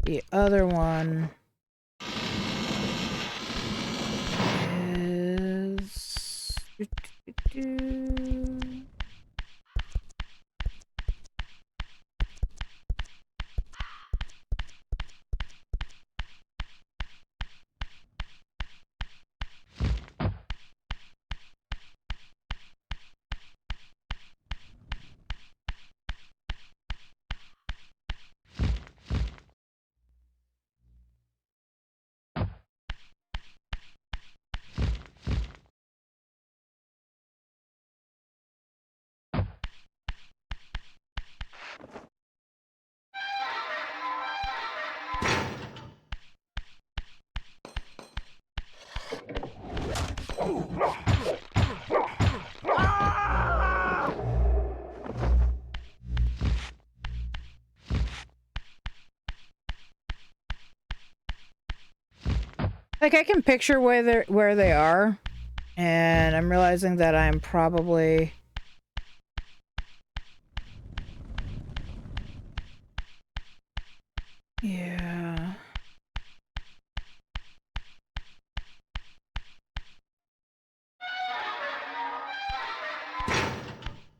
The other one is like I can picture where they are, and I'm realizing that I'm probably yeah.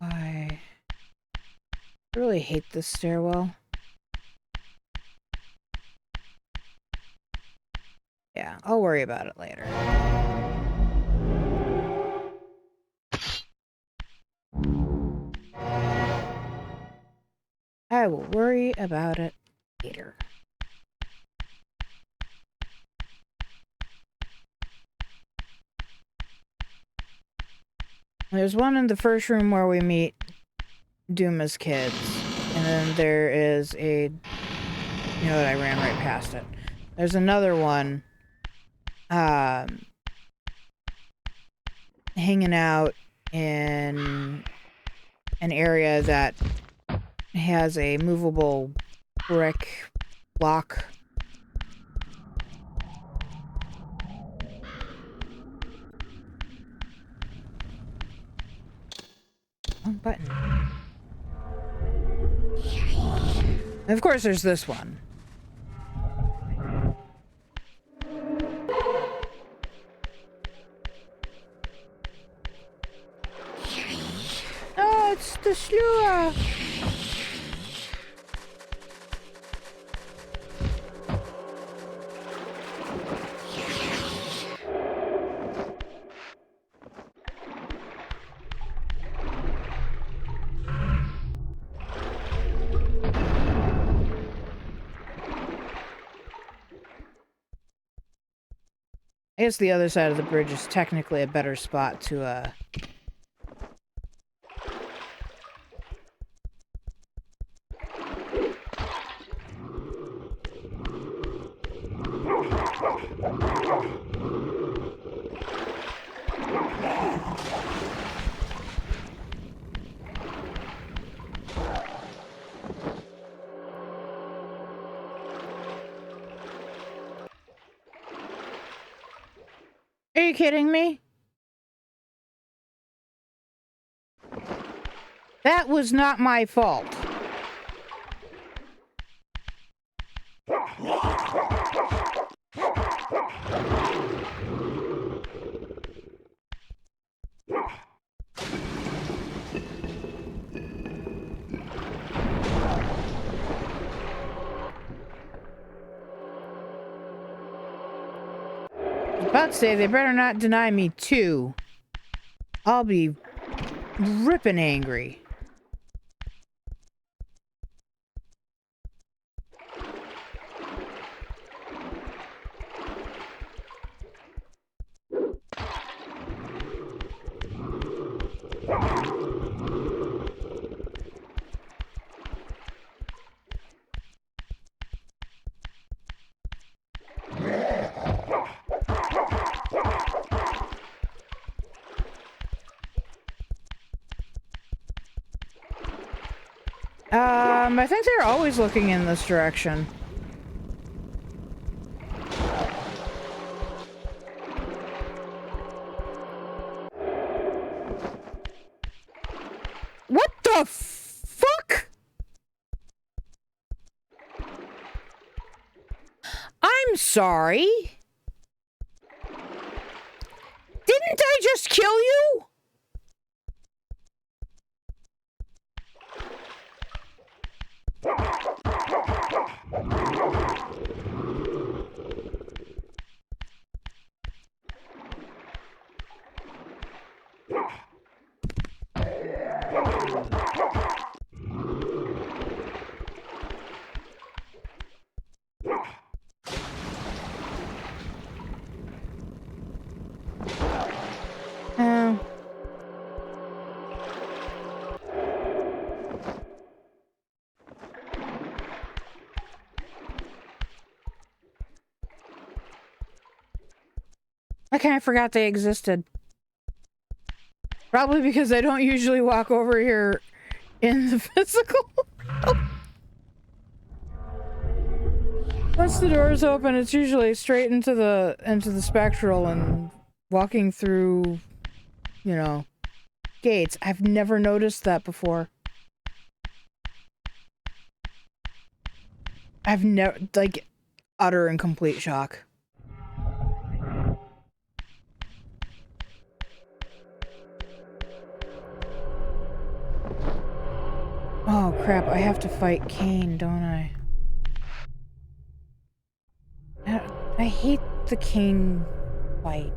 I really hate this stairwell. Yeah, I'll worry about it later. I will worry about it later. There's one in the first room where we meet Duma's kids. And then there is a... You know what, I ran right past it. There's another one hanging out in an area that has a movable brick block. Wrong button. And of course, there's this one. Oh, it's the Slua. I guess the other side of the bridge is technically a better spot to, Are you kidding me? That was not my fault. About to say, they better not deny me two. I'll be ripping angry. I think they're always looking in this direction. sorry? Didn't I just kill you? I kind of forgot they existed. Probably because I don't usually walk over here in the physical. Once the doors open, it's usually straight into the spectral and walking through, you know, gates. I've never noticed that before. I've never, like, utter and complete shock. Oh crap, I have to fight Kain, don't I? I hate the Kain fight.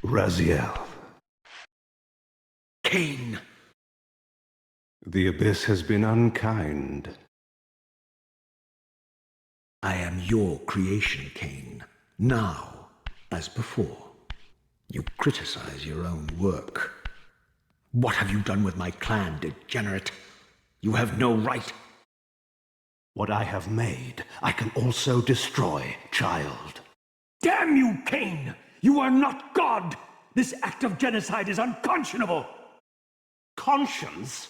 Raziel. Kain! The Abyss has been unkind. I am your creation, Kain. Now, as before, you criticize your own work. What have you done with my clan, degenerate? You have no right. What I have made, I can also destroy, child. Damn you, Kain! You are not God! This act of genocide is unconscionable! Conscience?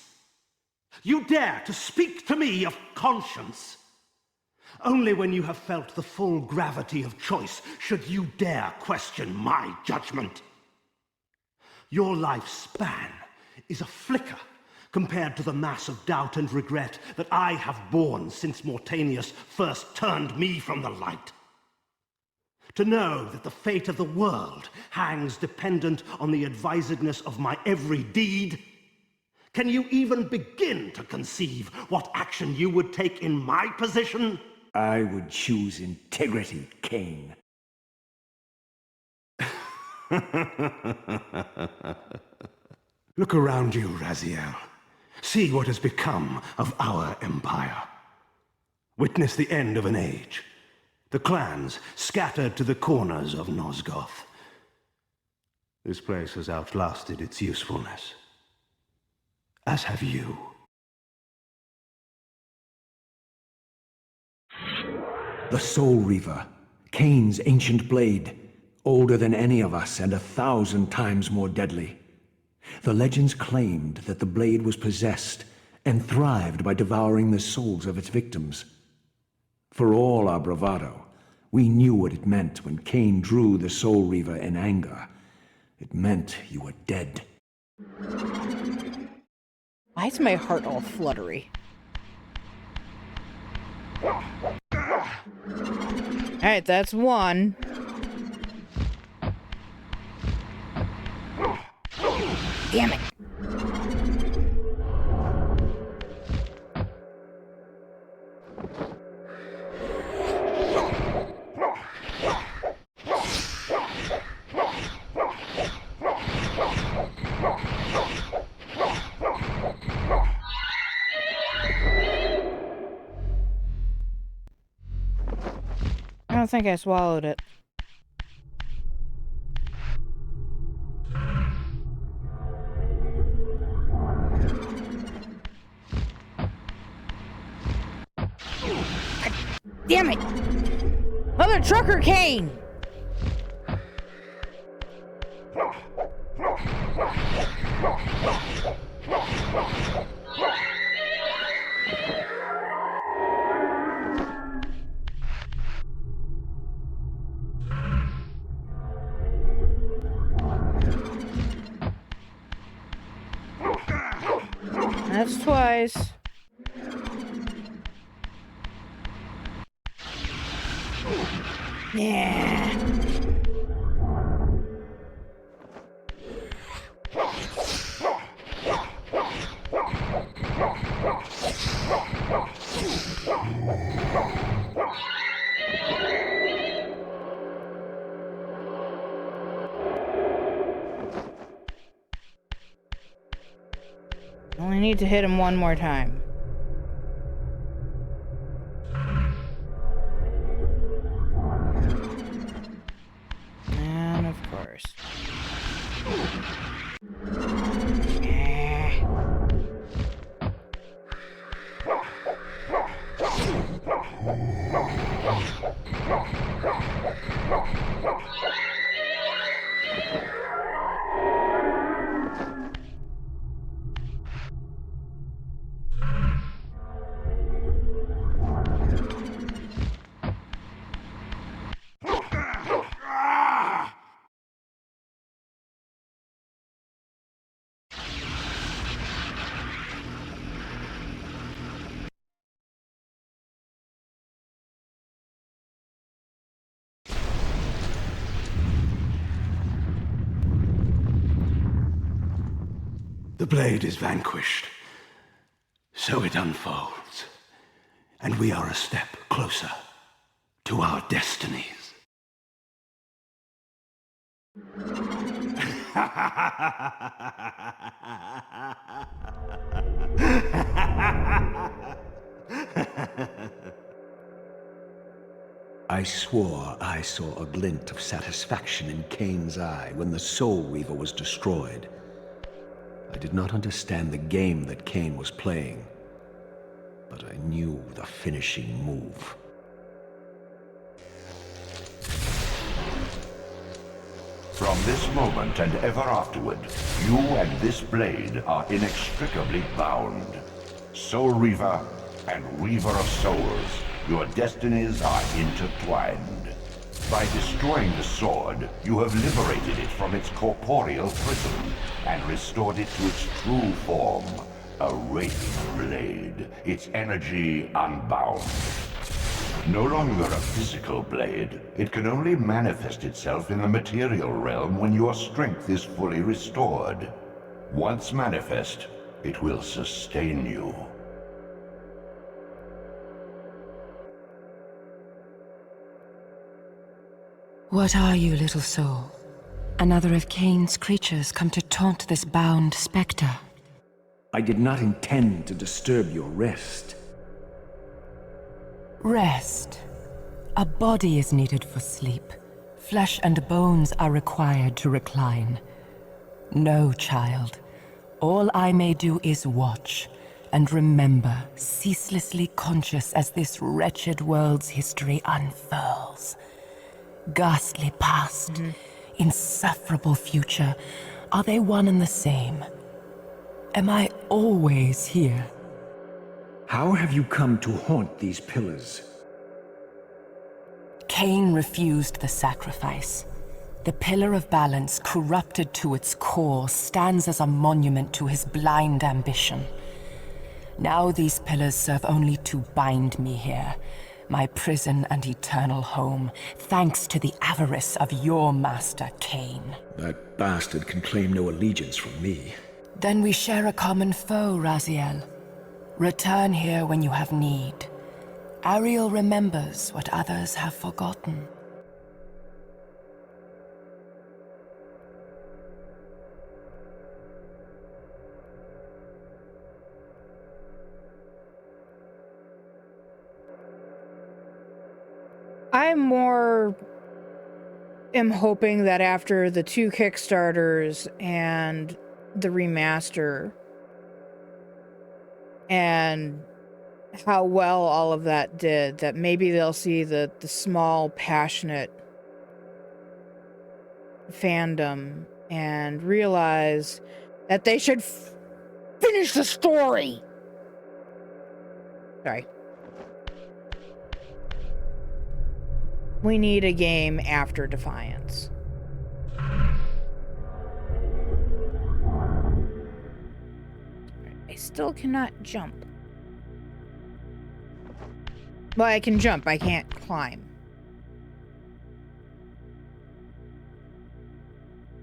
You dare to speak to me of conscience? Only when you have felt the full gravity of choice should you dare question my judgment. Your life's span is a flicker compared to the mass of doubt and regret that I have borne since Mortanius first turned me from the light. To know that the fate of the world hangs dependent on the advisedness of my every deed? Can you even begin to conceive what action you would take in my position? I would choose integrity, Kain. Look around you, Raziel. See what has become of our empire. Witness the end of an age. The clans scattered to the corners of Nosgoth. This place has outlasted its usefulness. As have you. The Soul Reaver, Kain's ancient blade, older than any of us and 1,000 times more deadly. The legends claimed that the blade was possessed and thrived by devouring the souls of its victims. For all our bravado, we knew what it meant when Kain drew the Soul Reaver in anger. It meant you were dead. Why is my heart all fluttery? Alright, that's one. Damn it. I don't think I swallowed it. God damn it! Mother trucker Kain! That's twice. Yeah. Only need to hit him one more time. And of course. The blade is vanquished. So it unfolds. And we are a step closer to our destinies. I swore I saw a glint of satisfaction in Kain's eye when the Soul Reaver was destroyed. I did not understand the game that Kain was playing, but I knew the finishing move. From this moment and ever afterward, you and this blade are inextricably bound. Soul Reaver and Reaver of Souls, your destinies are intertwined. By destroying the sword, you have liberated it from its corporeal prison and restored it to its true form, a wraith blade, its energy unbound. No longer a physical blade, it can only manifest itself in the material realm when your strength is fully restored. Once manifest, it will sustain you. What are you, little soul? Another of Kain's creatures come to taunt this bound spectre. I did not intend to disturb your rest. Rest. A body is needed for sleep. Flesh and bones are required to recline. No, child. All I may do is watch and remember, ceaselessly conscious as this wretched world's history unfurls. Ghastly past, insufferable future, are they one and the same? Am I always here? How have you come to haunt these pillars? Kain refused the sacrifice. The Pillar of Balance, corrupted to its core, stands as a monument to his blind ambition. Now these pillars serve only to bind me here, my prison and eternal home, thanks to the avarice of your master, Kain. That bastard can claim no allegiance from me. Then we share a common foe, Raziel. Return here when you have need. Ariel remembers what others have forgotten. I more am hoping that after the 2 Kickstarters and the remaster and how well all of that did, that maybe they'll see the small, passionate fandom and realize that they should finish the story. Sorry. We need a game after Defiance. I still cannot jump. Well, I can jump, I can't climb.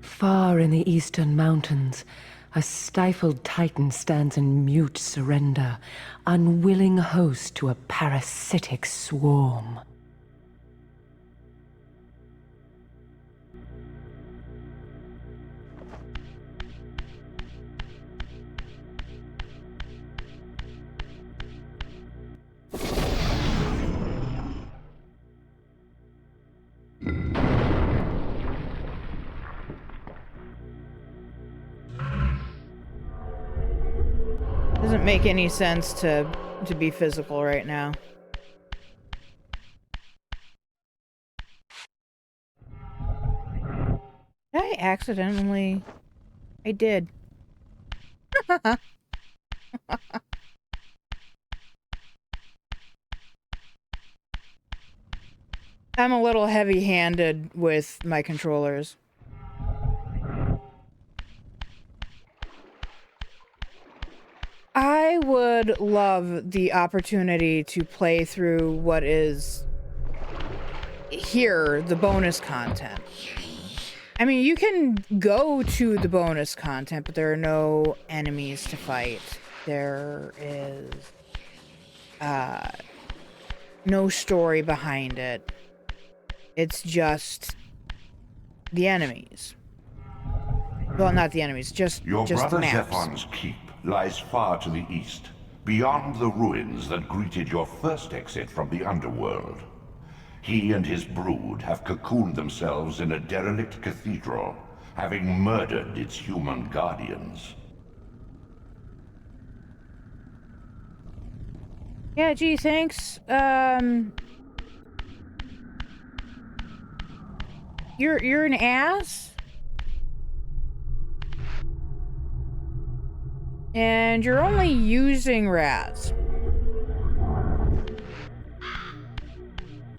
Far in the eastern mountains, a stifled titan stands in mute surrender, unwilling host to a parasitic swarm. Doesn't make any sense to be physical right now. Did I accidentally? I did. I'm a little heavy-handed with my controllers. I would love the opportunity to play through what is here, the bonus content. I mean, you can go to the bonus content, but there are no enemies to fight. There is no story behind it. It's just the enemies. Well, not the enemies, just Your the brother maps. Zephon's keep lies far to the east, beyond the ruins that greeted your first exit from the underworld. He and his brood have cocooned themselves in a derelict cathedral, having murdered its human guardians. Yeah, gee, thanks. You're an ass? And you're only using Raz.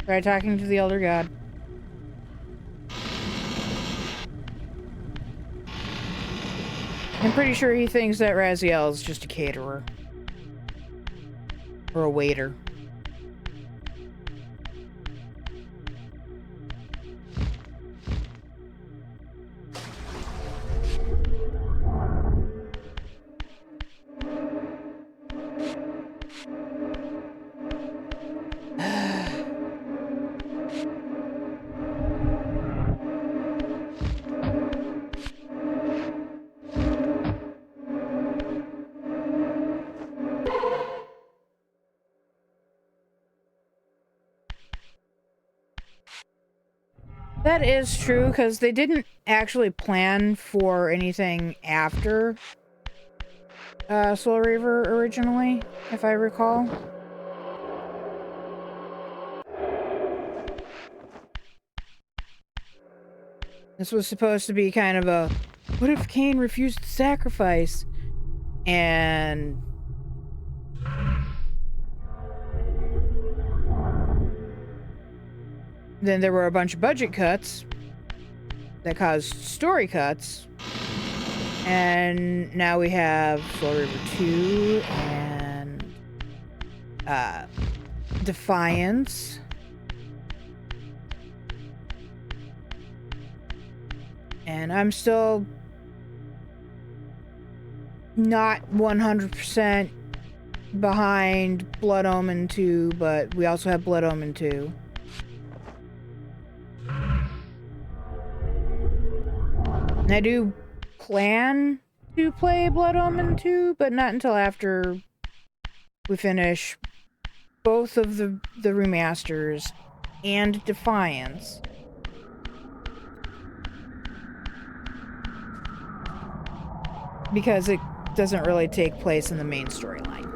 Try talking to the Elder God. I'm pretty sure he thinks that Raziel is just a caterer. Or a waiter. That is true, because they didn't actually plan for anything after Soul Reaver originally, if I recall. This was supposed to be kind of a, what if Kain refused to sacrifice? And then there were a bunch of budget cuts that caused story cuts. And now we have Soul Reaver 2 and Defiance. And I'm still not 100% behind Blood Omen 2, but we also have Blood Omen 2. And I do plan to play Blood Omen 2, but not until after we finish both of the remasters and Defiance. Because it doesn't really take place in the main storyline.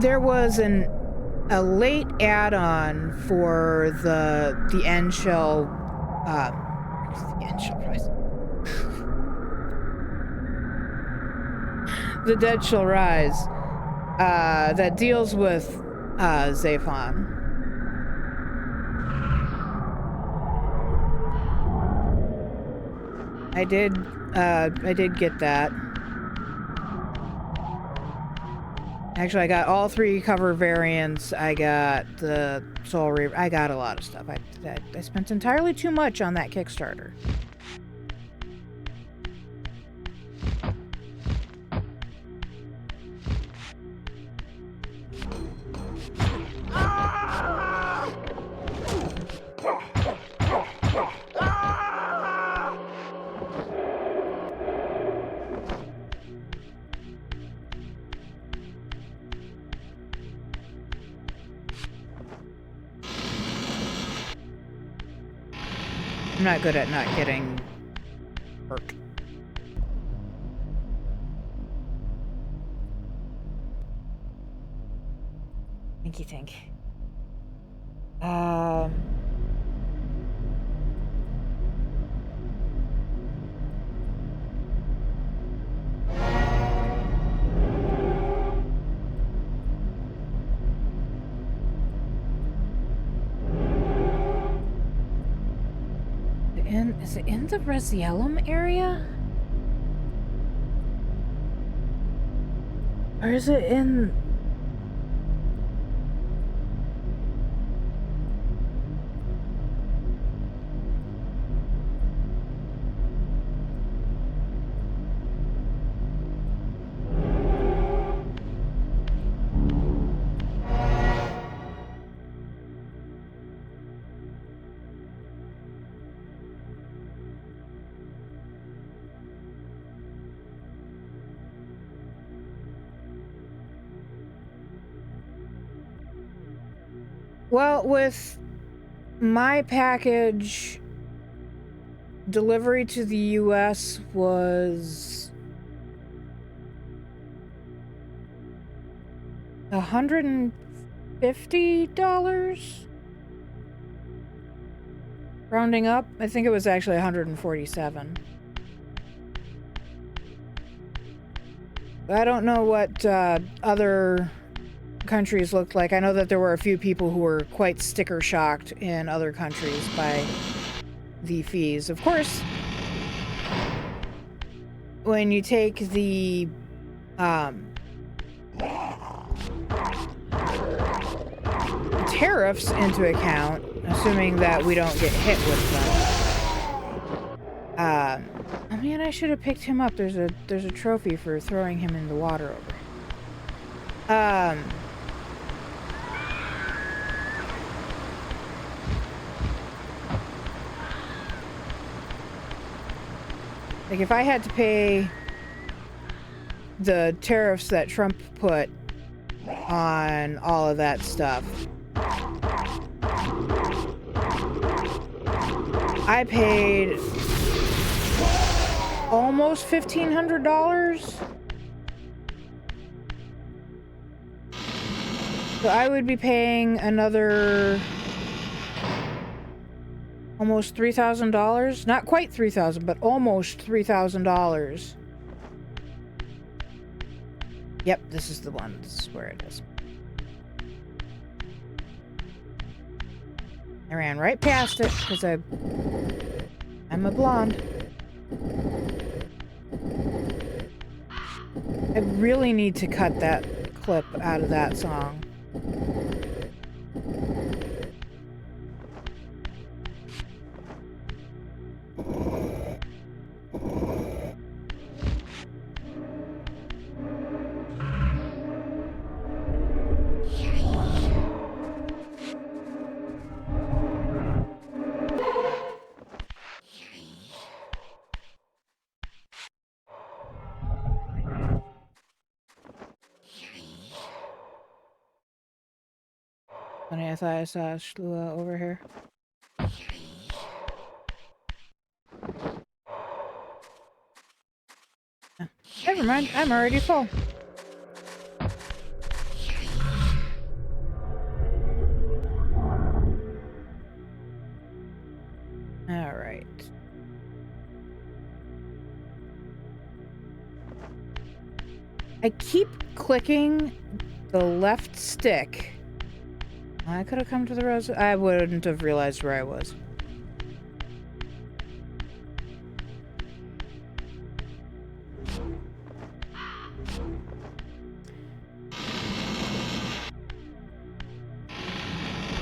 There was a late add-on for the end shell, the end shell price. The Dead Shall Rise, that deals with Zaphon. I did get that. Actually, I got all 3 cover variants. I got the Soul Reaver. I got a lot of stuff. I spent entirely too much on that Kickstarter. I'm not good at not getting hurt. Thinky think. Is it in the Resiellum area? Or is it in... Well, with my package, delivery to the US was $150? Rounding up, I think it was actually 147. I don't know what other countries looked like. I know that there were a few people who were quite sticker shocked in other countries by the fees. Of course, when you take the tariffs into account, assuming that we don't get hit with them. I mean, I should have picked him up. There's a trophy for throwing him in the water over here. Like, if I had to pay the tariffs that Trump put on all of that stuff, I paid almost $1,500. So I would be paying another almost $3,000. Not quite $3,000, but almost $3,000. Yep, this is the one. This is where it is. I ran right past it because I'm a blonde. I really need to cut that clip out of that song. Funny, I thought I saw Shlua over here. Never mind, I'm already full. I keep clicking the left stick. I could have come to the rose. I wouldn't have realized where I was.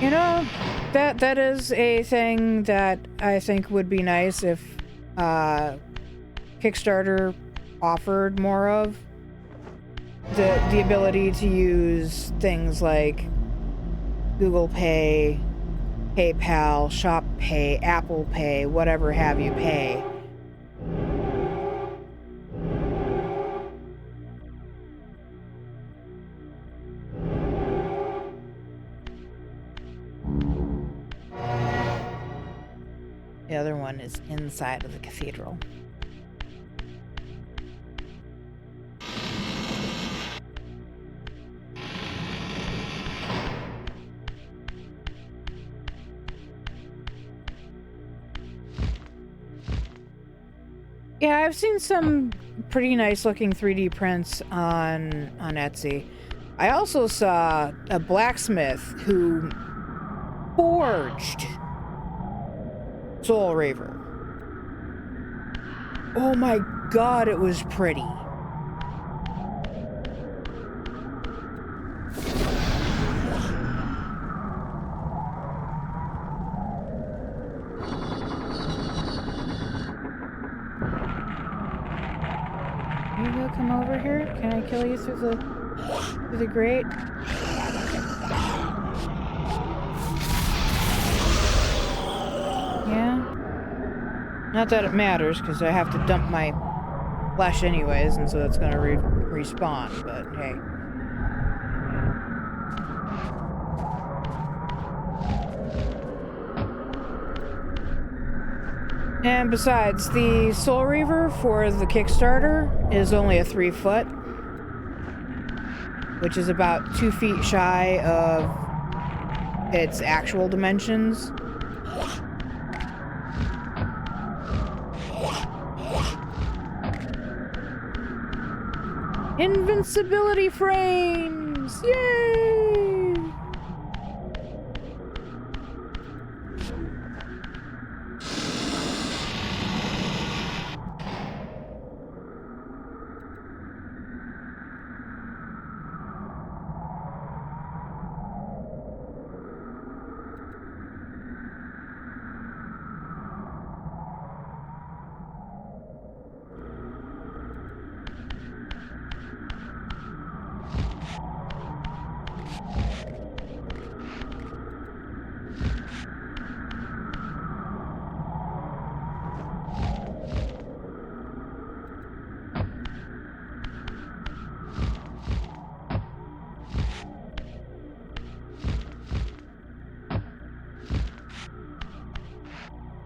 You know, that is a thing that I think would be nice if Kickstarter offered more of. The ability to use things like Google Pay, PayPal, Shop Pay, Apple Pay, whatever have you pay. The other one is inside of the cathedral. Yeah, I've seen some pretty nice looking 3D prints on Etsy. I also saw a blacksmith who forged Soul Reaver. Oh my god, it was pretty. You go come over here? Can I kill you through the grate? Yeah? Not that it matters, because I have to dump my flesh anyways, and so that's gonna respawn, but hey. And besides, the Soul Reaver for the Kickstarter is only a 3 foot, which is about 2 feet shy of its actual dimensions. Invincibility frames! Yay!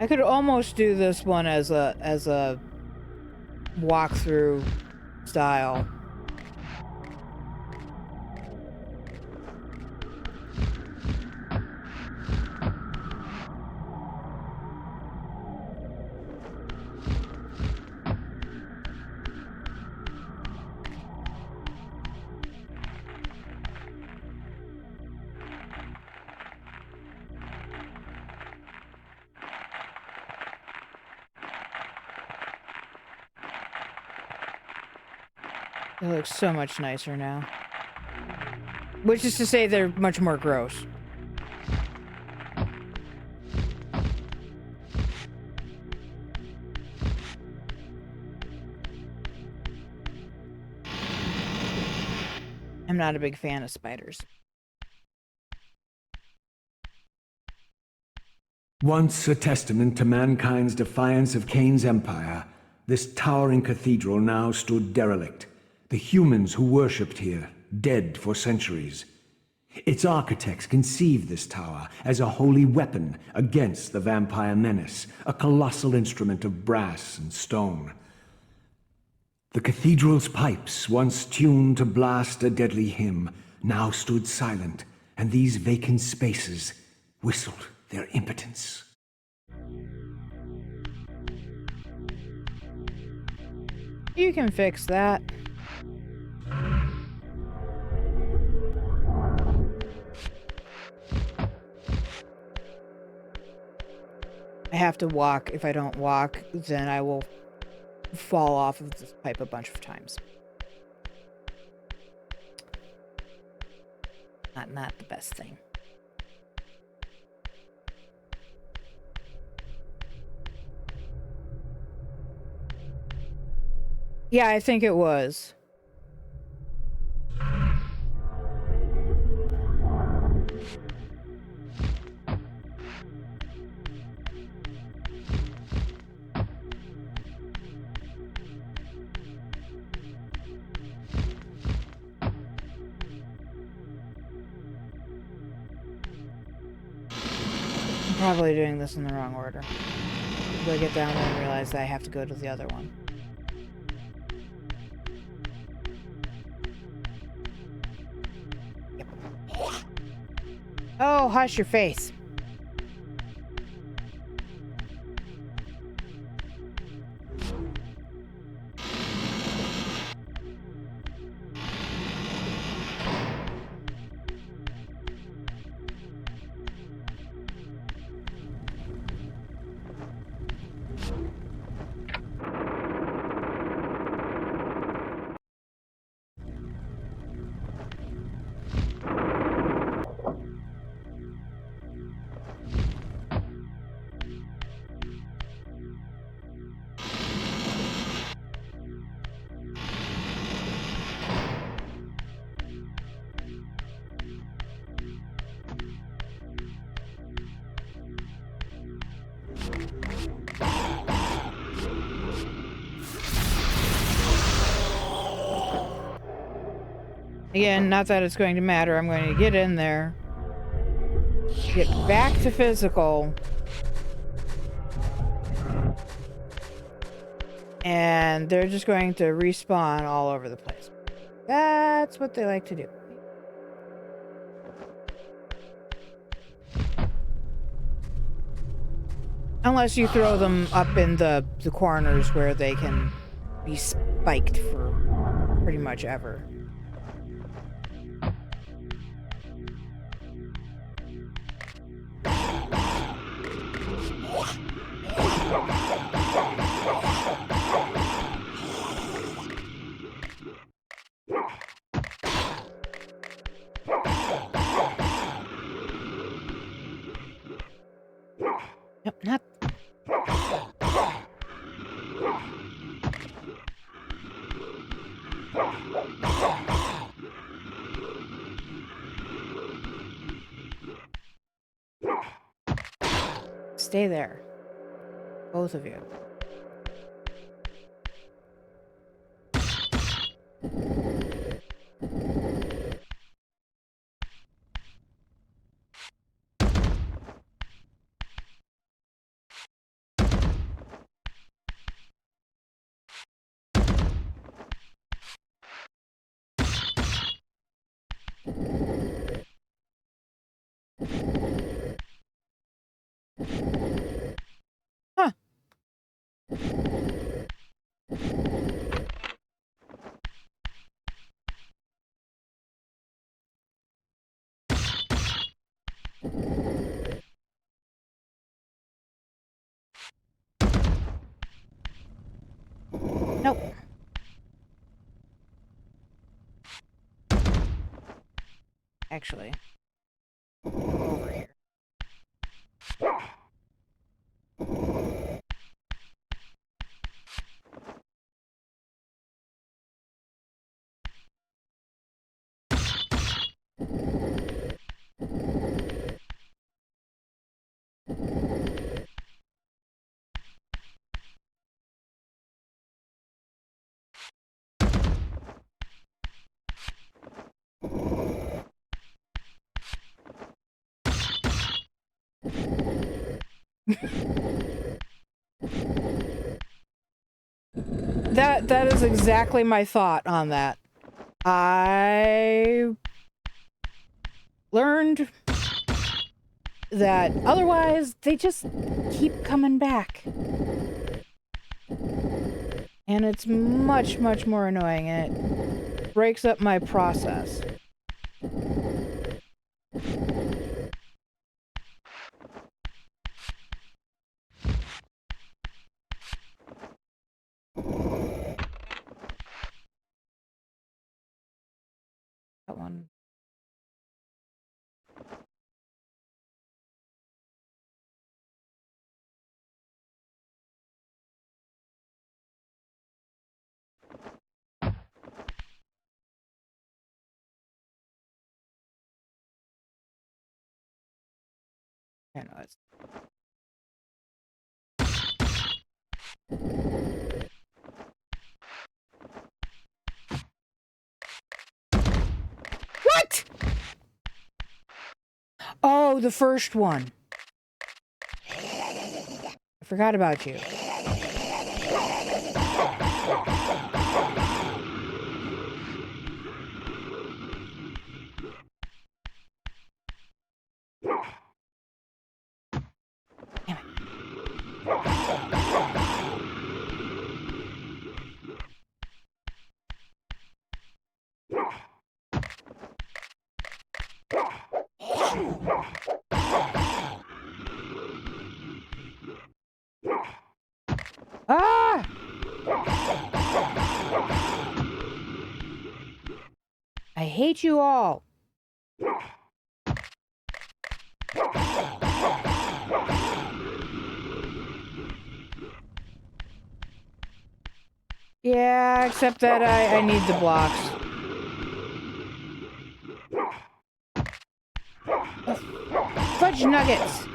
I could almost do this one as a walkthrough style. It looks so much nicer now. Which is to say they're much more gross. I'm not a big fan of spiders. Once a testament to mankind's defiance of Kain's empire, this towering cathedral now stood derelict. The humans who worshipped here, dead for centuries. Its architects conceived this tower as a holy weapon against the vampire menace, a colossal instrument of brass and stone. The cathedral's pipes, once tuned to blast a deadly hymn, now stood silent, and these vacant spaces whistled their impotence. You can fix that. I have to walk. If I don't walk, then I will fall off of this pipe a bunch of times. Not the best thing. Yeah, I think it was. I'm probably doing this in the wrong order. I'll get down there and realize that I have to go to the other one. Yep. Oh, hush your face. Again, not that it's going to matter. I'm going to get in there, get back to physical, and they're just going to respawn all over the place. That's what they like to do. Unless you throw them up in the corners where they can be spiked for pretty much ever. Yep, not. Stay there. Both of you. Huh. Nope. Actually, over here. That is exactly my thought on that. I learned that otherwise they just keep coming back. And it's much, much more annoying, and it breaks up my process. That one. I know it's. What? Oh, the first one. I forgot about you. Damn it. Ah! I hate you all. Yeah, except that I need the blocks. Fudge nuggets!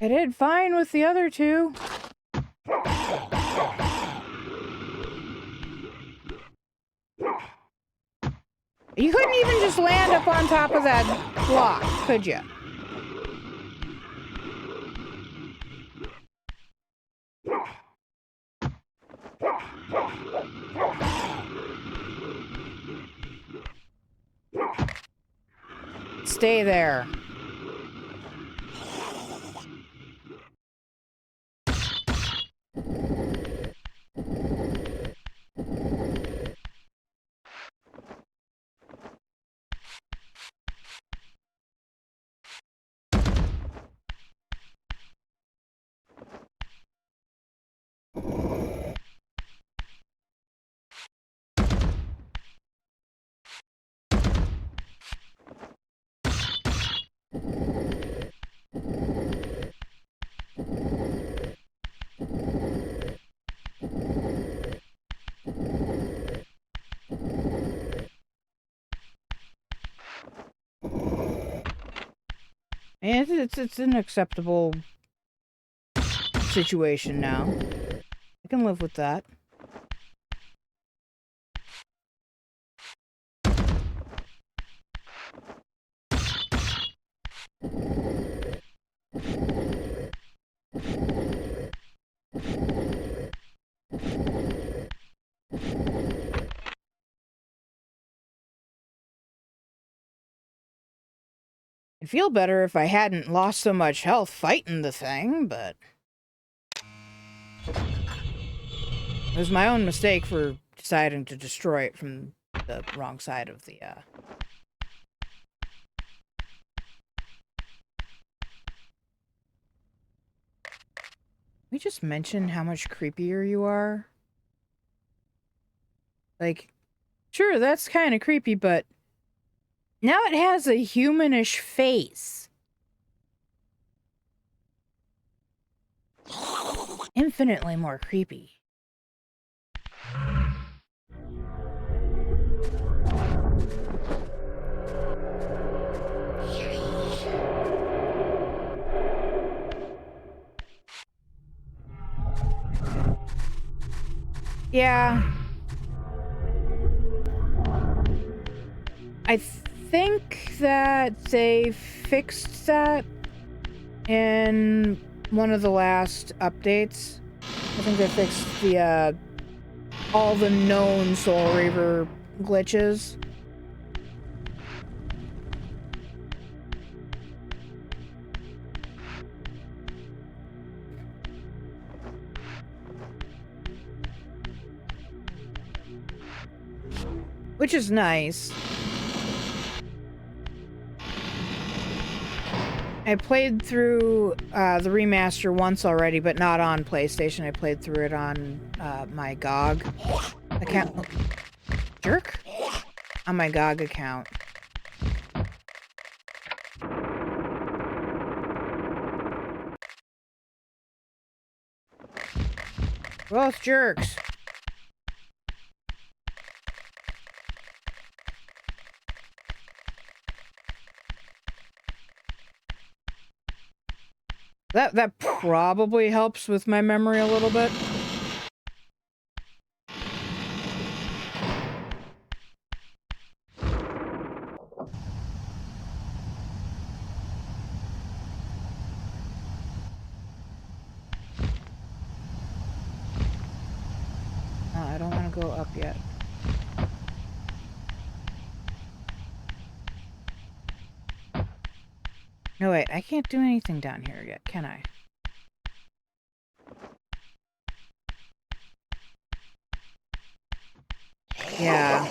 I did fine with the other two. You couldn't even just land up on top of that block, could you? Stay there. And it's an acceptable situation now. I can live with that. I'd feel better if I hadn't lost so much health fighting the thing, but it was my own mistake for deciding to destroy it from the wrong side of the, we just mention how much creepier you are? Like, sure, that's kind of creepy, but now it has a humanish face. Infinitely more creepy. Yeah. I think that they fixed that in one of the last updates. I think they fixed the, all the known Soul Reaver glitches. which is nice. I played through the remaster once already, but not on PlayStation. I played through it on my GOG account. Jerk? On my GOG account. Both jerks. That probably helps with my memory a little bit. I don't want to go up yet. No, wait, I can't do anything down here yet, can I? Yeah.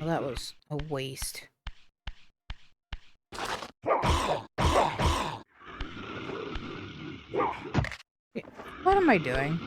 Well, that was a waste. What am I doing?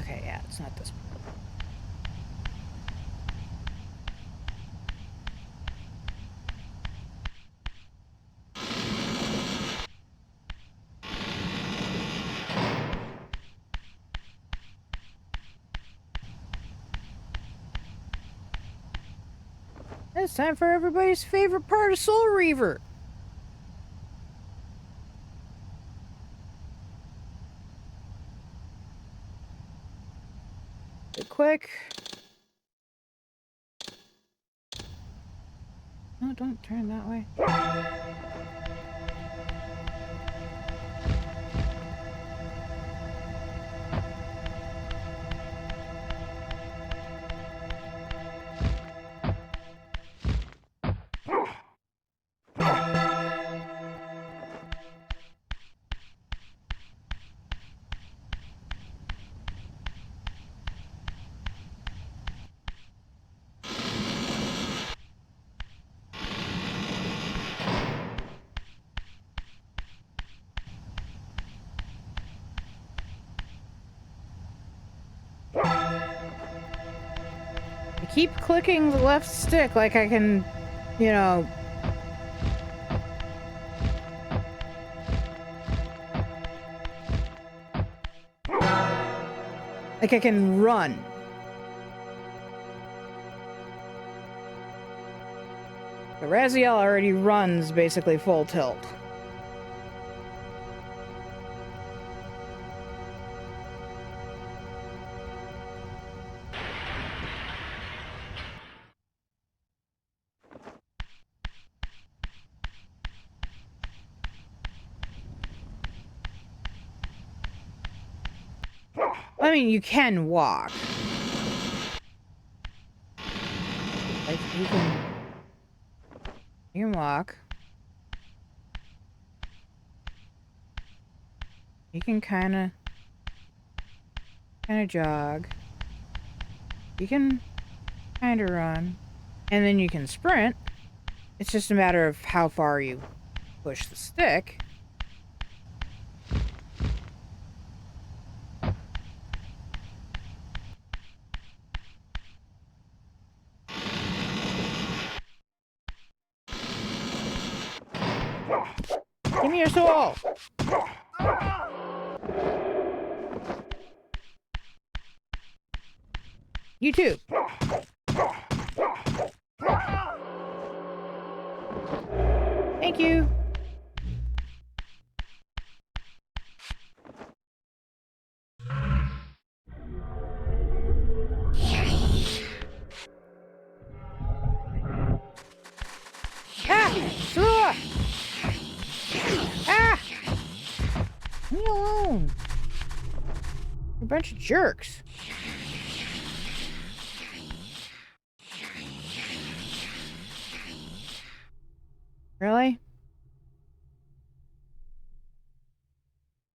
Okay, yeah, it's not this. It's time for everybody's favorite part of Soul Reaver. Quick. No, don't turn that way. Keep clicking the left stick like I can, you know... like I can run. The Raziel already runs basically full tilt. I mean, you can walk. Like, you can walk. You can kind of jog. You can kind of run. And then you can sprint. It's just a matter of how far you push the stick. Give me your soul! You too. Thank you. Ah! Sure. Ah! Leave me alone. You're a bunch of jerks. Really?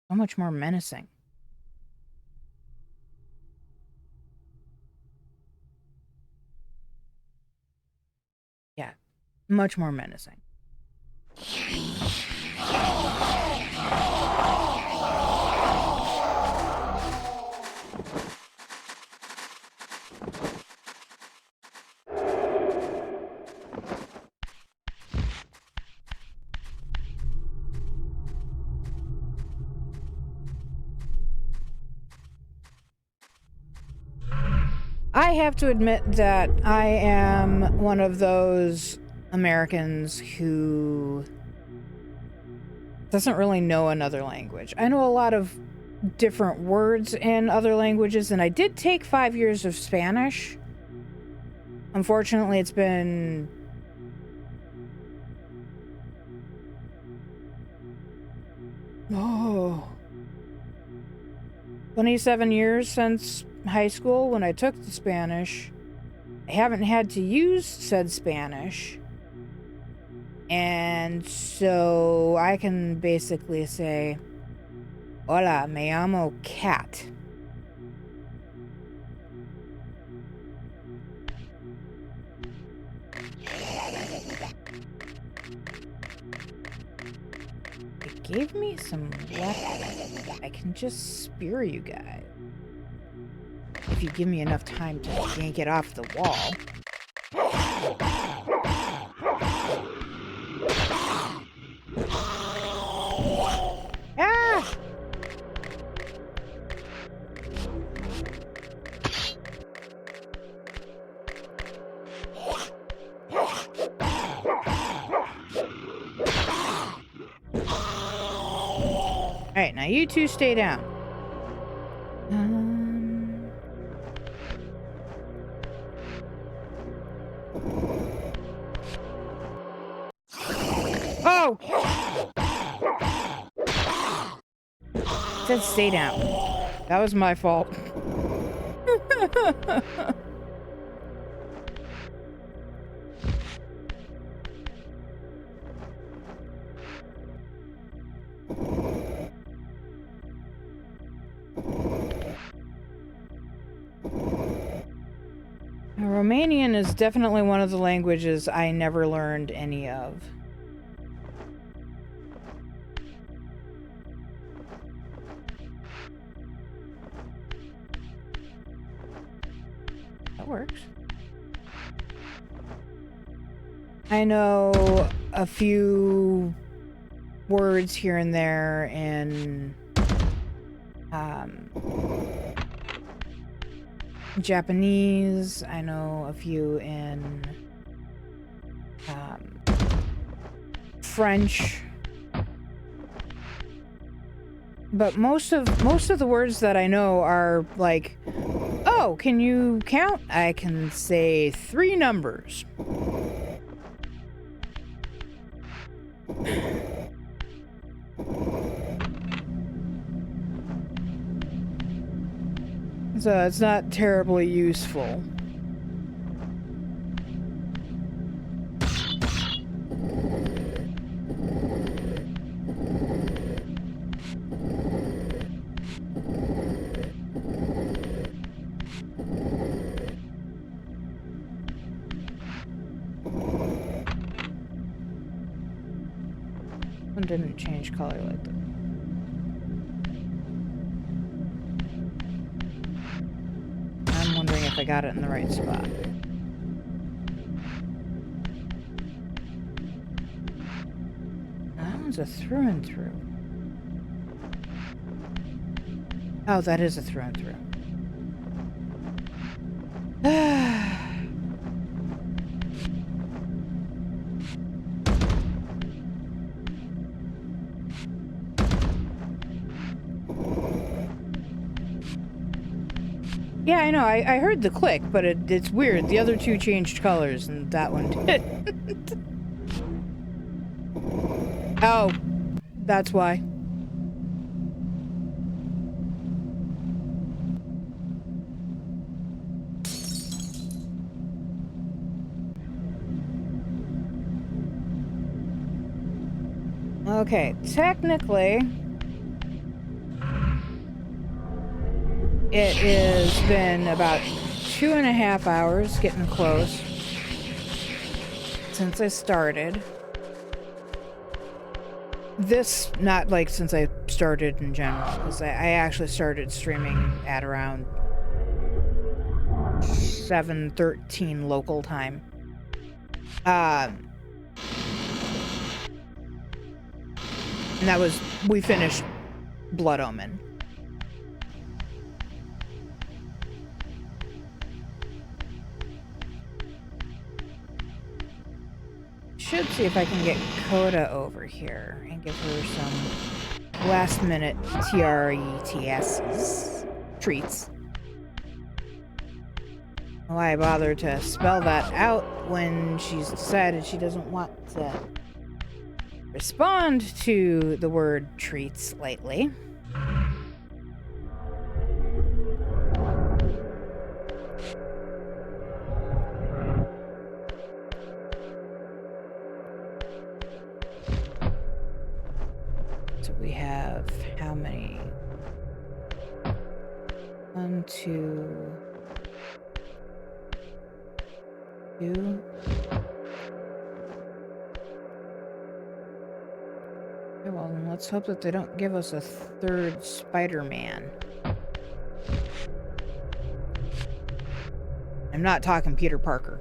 So much more menacing. Yeah, much more menacing. I have to admit that I am one of those Americans who doesn't really know another language. I know a lot of different words in other languages, and I did take 5 years of Spanish. Unfortunately, it's been oh, 27 years since high school when I took the Spanish. I haven't had to use said Spanish. And so I can basically say, Hola, me llamo Cat. It gave me some weapons. I can just spear you guys. If you give me enough time to yank it off the wall. Ah! Alright, now you two stay down. Oh! It said stay down. That was my fault. Romanian is definitely one of the languages I never learned any of. That works. I know a few words here and there in Japanese. I know a few in French. But most of the words that I know are like, oh, can you count? I can say 3 numbers. So it's not terribly useful. One didn't change color like that. I'm wondering if I got it in the right spot. That one's a through and through. Oh, that is a through and through. Yeah, I know. I heard the click, but it's weird. The other two changed colors, and that one did. Oh, that's why. Okay, technically, it has been about 2.5 hours, getting close, since I started. This, not like since I started in general, because I actually started streaming at around 7:13 local time. And that was, we finished Blood Omen. Should see if I can get Coda over here and give her some last minute treats. Why bother to spell that out when she's decided she doesn't want to respond to the word treats lately? So we have how many? 1, 2, 2. Okay, well, then let's hope that they don't give us a third Spider-Man. I'm not talking Peter Parker.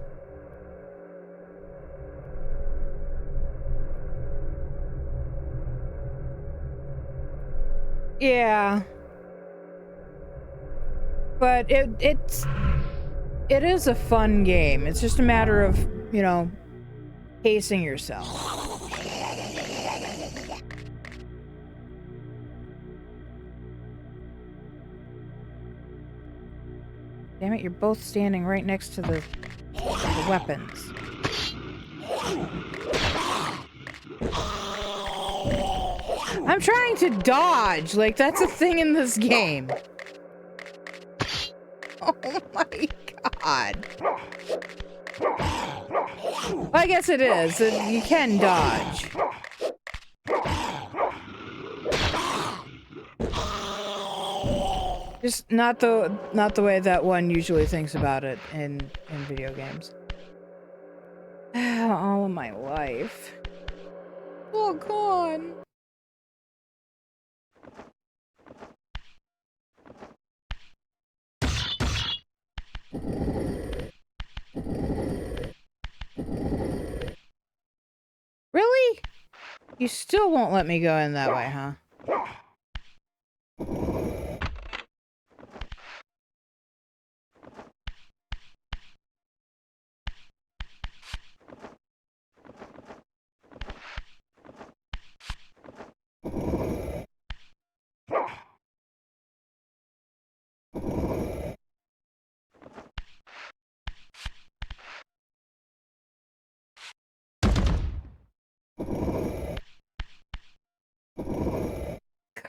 Yeah. But it is a fun game. It's just a matter of, you know, pacing yourself. Damn it, you're both standing right next to the weapons. I'm trying to dodge! Like, that's a thing in this game. Oh my god. Well, I guess it is. You can dodge. Just not the way that one usually thinks about it in video games. All of my life. Oh god. Really? You still won't let me go in that way, huh?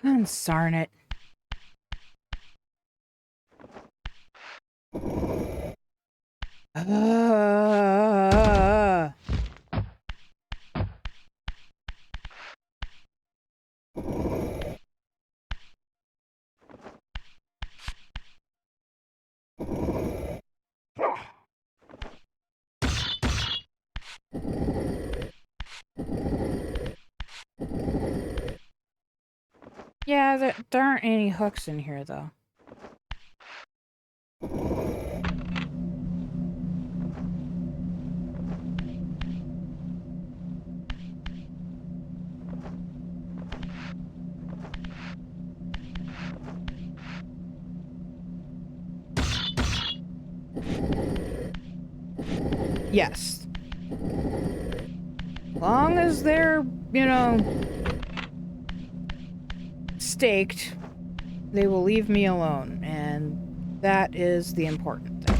Consarn it. Yeah, there aren't any hooks in here, though. Yes. Long as they're, you know, staked, they will leave me alone, and That is the important thing.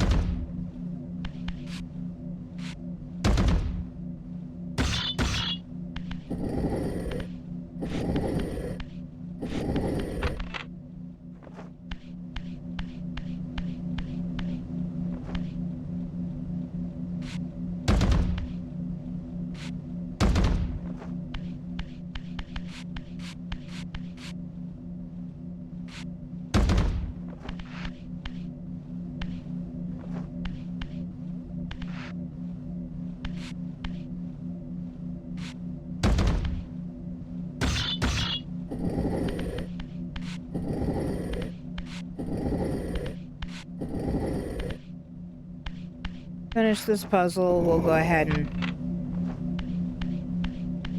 Finish this puzzle, we'll go ahead and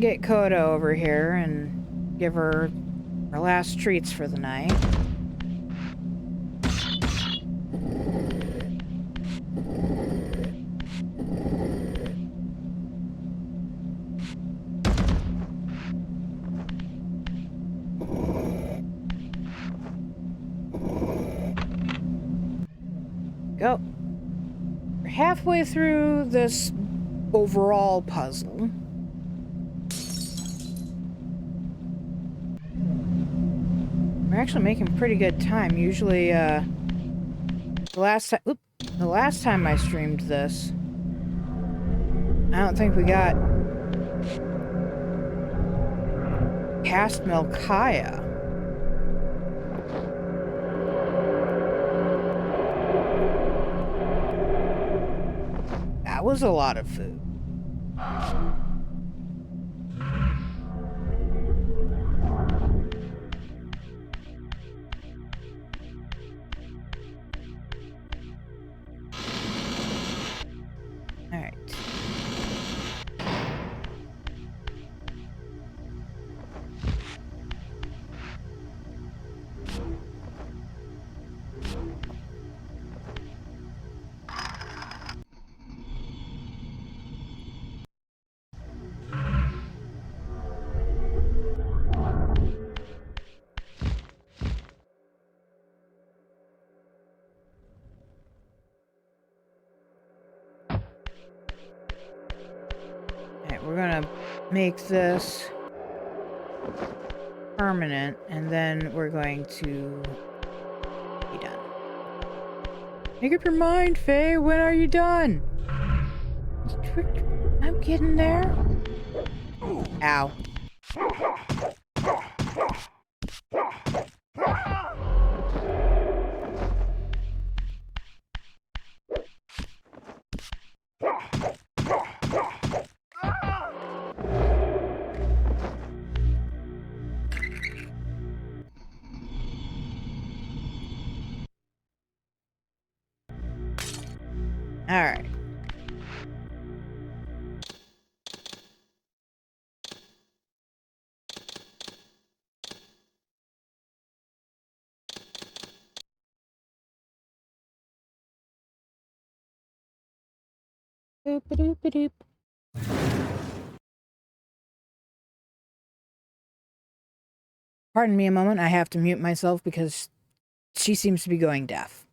get Coda over here and give her her last treats for the night. Go. We're halfway through this overall puzzle. We're actually making pretty good time. Usually, the last time I streamed this, I don't think we got past Melkaya. That was a lot of food. All right. We're gonna make this permanent, and then we're going to be done. Make up your mind, Faye. When are you done? I'm getting there. Ow. All right. Boop a doop a doop. Pardon me a moment. I have to mute myself because she seems to be going deaf.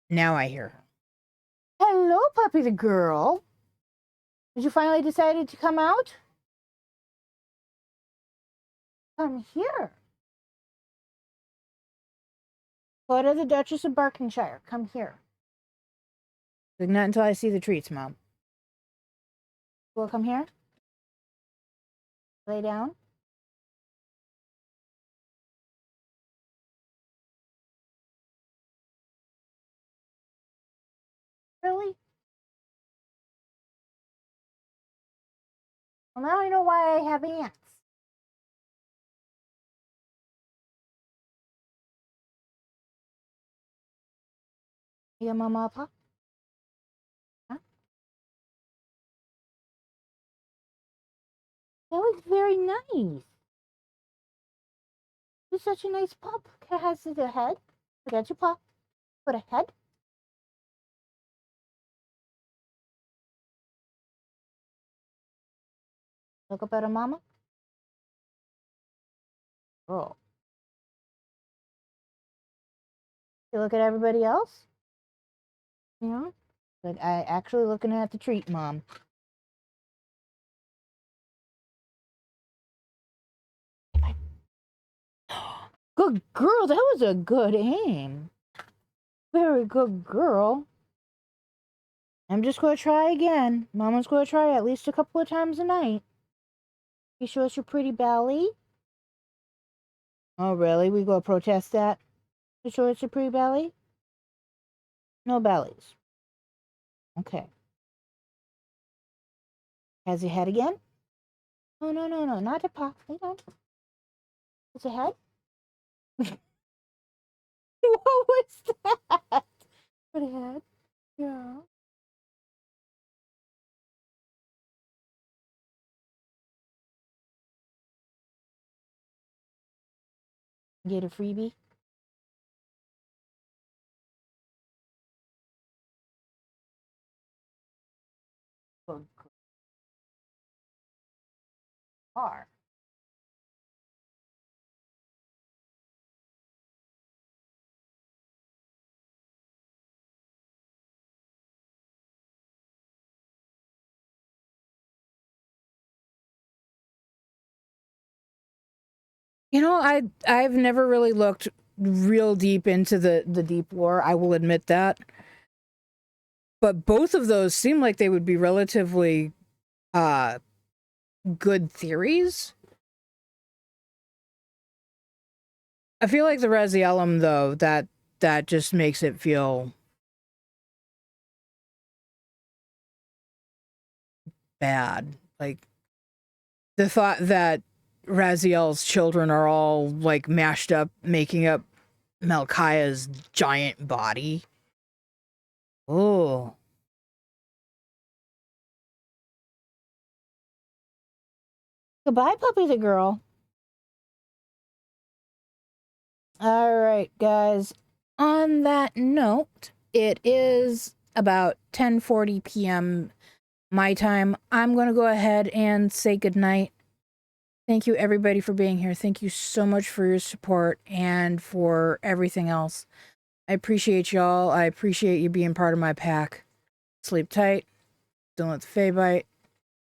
Now I hear her. Hello, Puppy the girl. Did you finally decide to come out? Come here. Go to the Duchess of Berkshire. Come here. But not until I see the treats, Mom. Will come here? Lay down. Really? Well, now I know why I have ants. You got Mama Pop? Huh? That was very nice. You're such a nice pup. Has the head. Forget your paw. Put a head. Look up at her mama. Oh. You look at everybody else? You know? But I actually looking at the treat, Mom. Good girl. That was a good aim. Very good girl. I'm just going to try again. Mama's going to try at least a couple of times a night. You show us your pretty belly? Oh, really? We go protest that? You show us your pretty belly? No bellies. Okay. Has your head again? Oh, no, no, no. Not the paw. Lay down. Is your head? What was that? Pretty head. Yeah. Get a freebie? Good car. You know, I've never really looked real deep into the deep lore. I will admit that. But both of those seem like they would be relatively good theories. I feel like the Raziellum, though, that just makes it feel bad. Like the thought that Raziel's children are all like mashed up, making up Malkaya's giant body. Oh. Goodbye, Puppy the girl. All right, guys. On that note, it is about 10:40 p.m. my time. I'm going to go ahead and say goodnight. Thank you, everybody, for being here. Thank you so much for your support and for everything else. I appreciate y'all. I appreciate you being part of my pack. Sleep tight. Don't let the fae bite.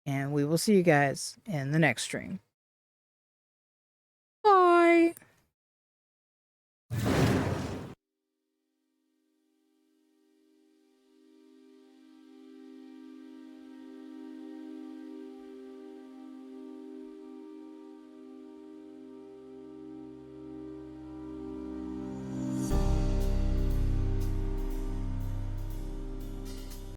And we will see you guys in the next stream.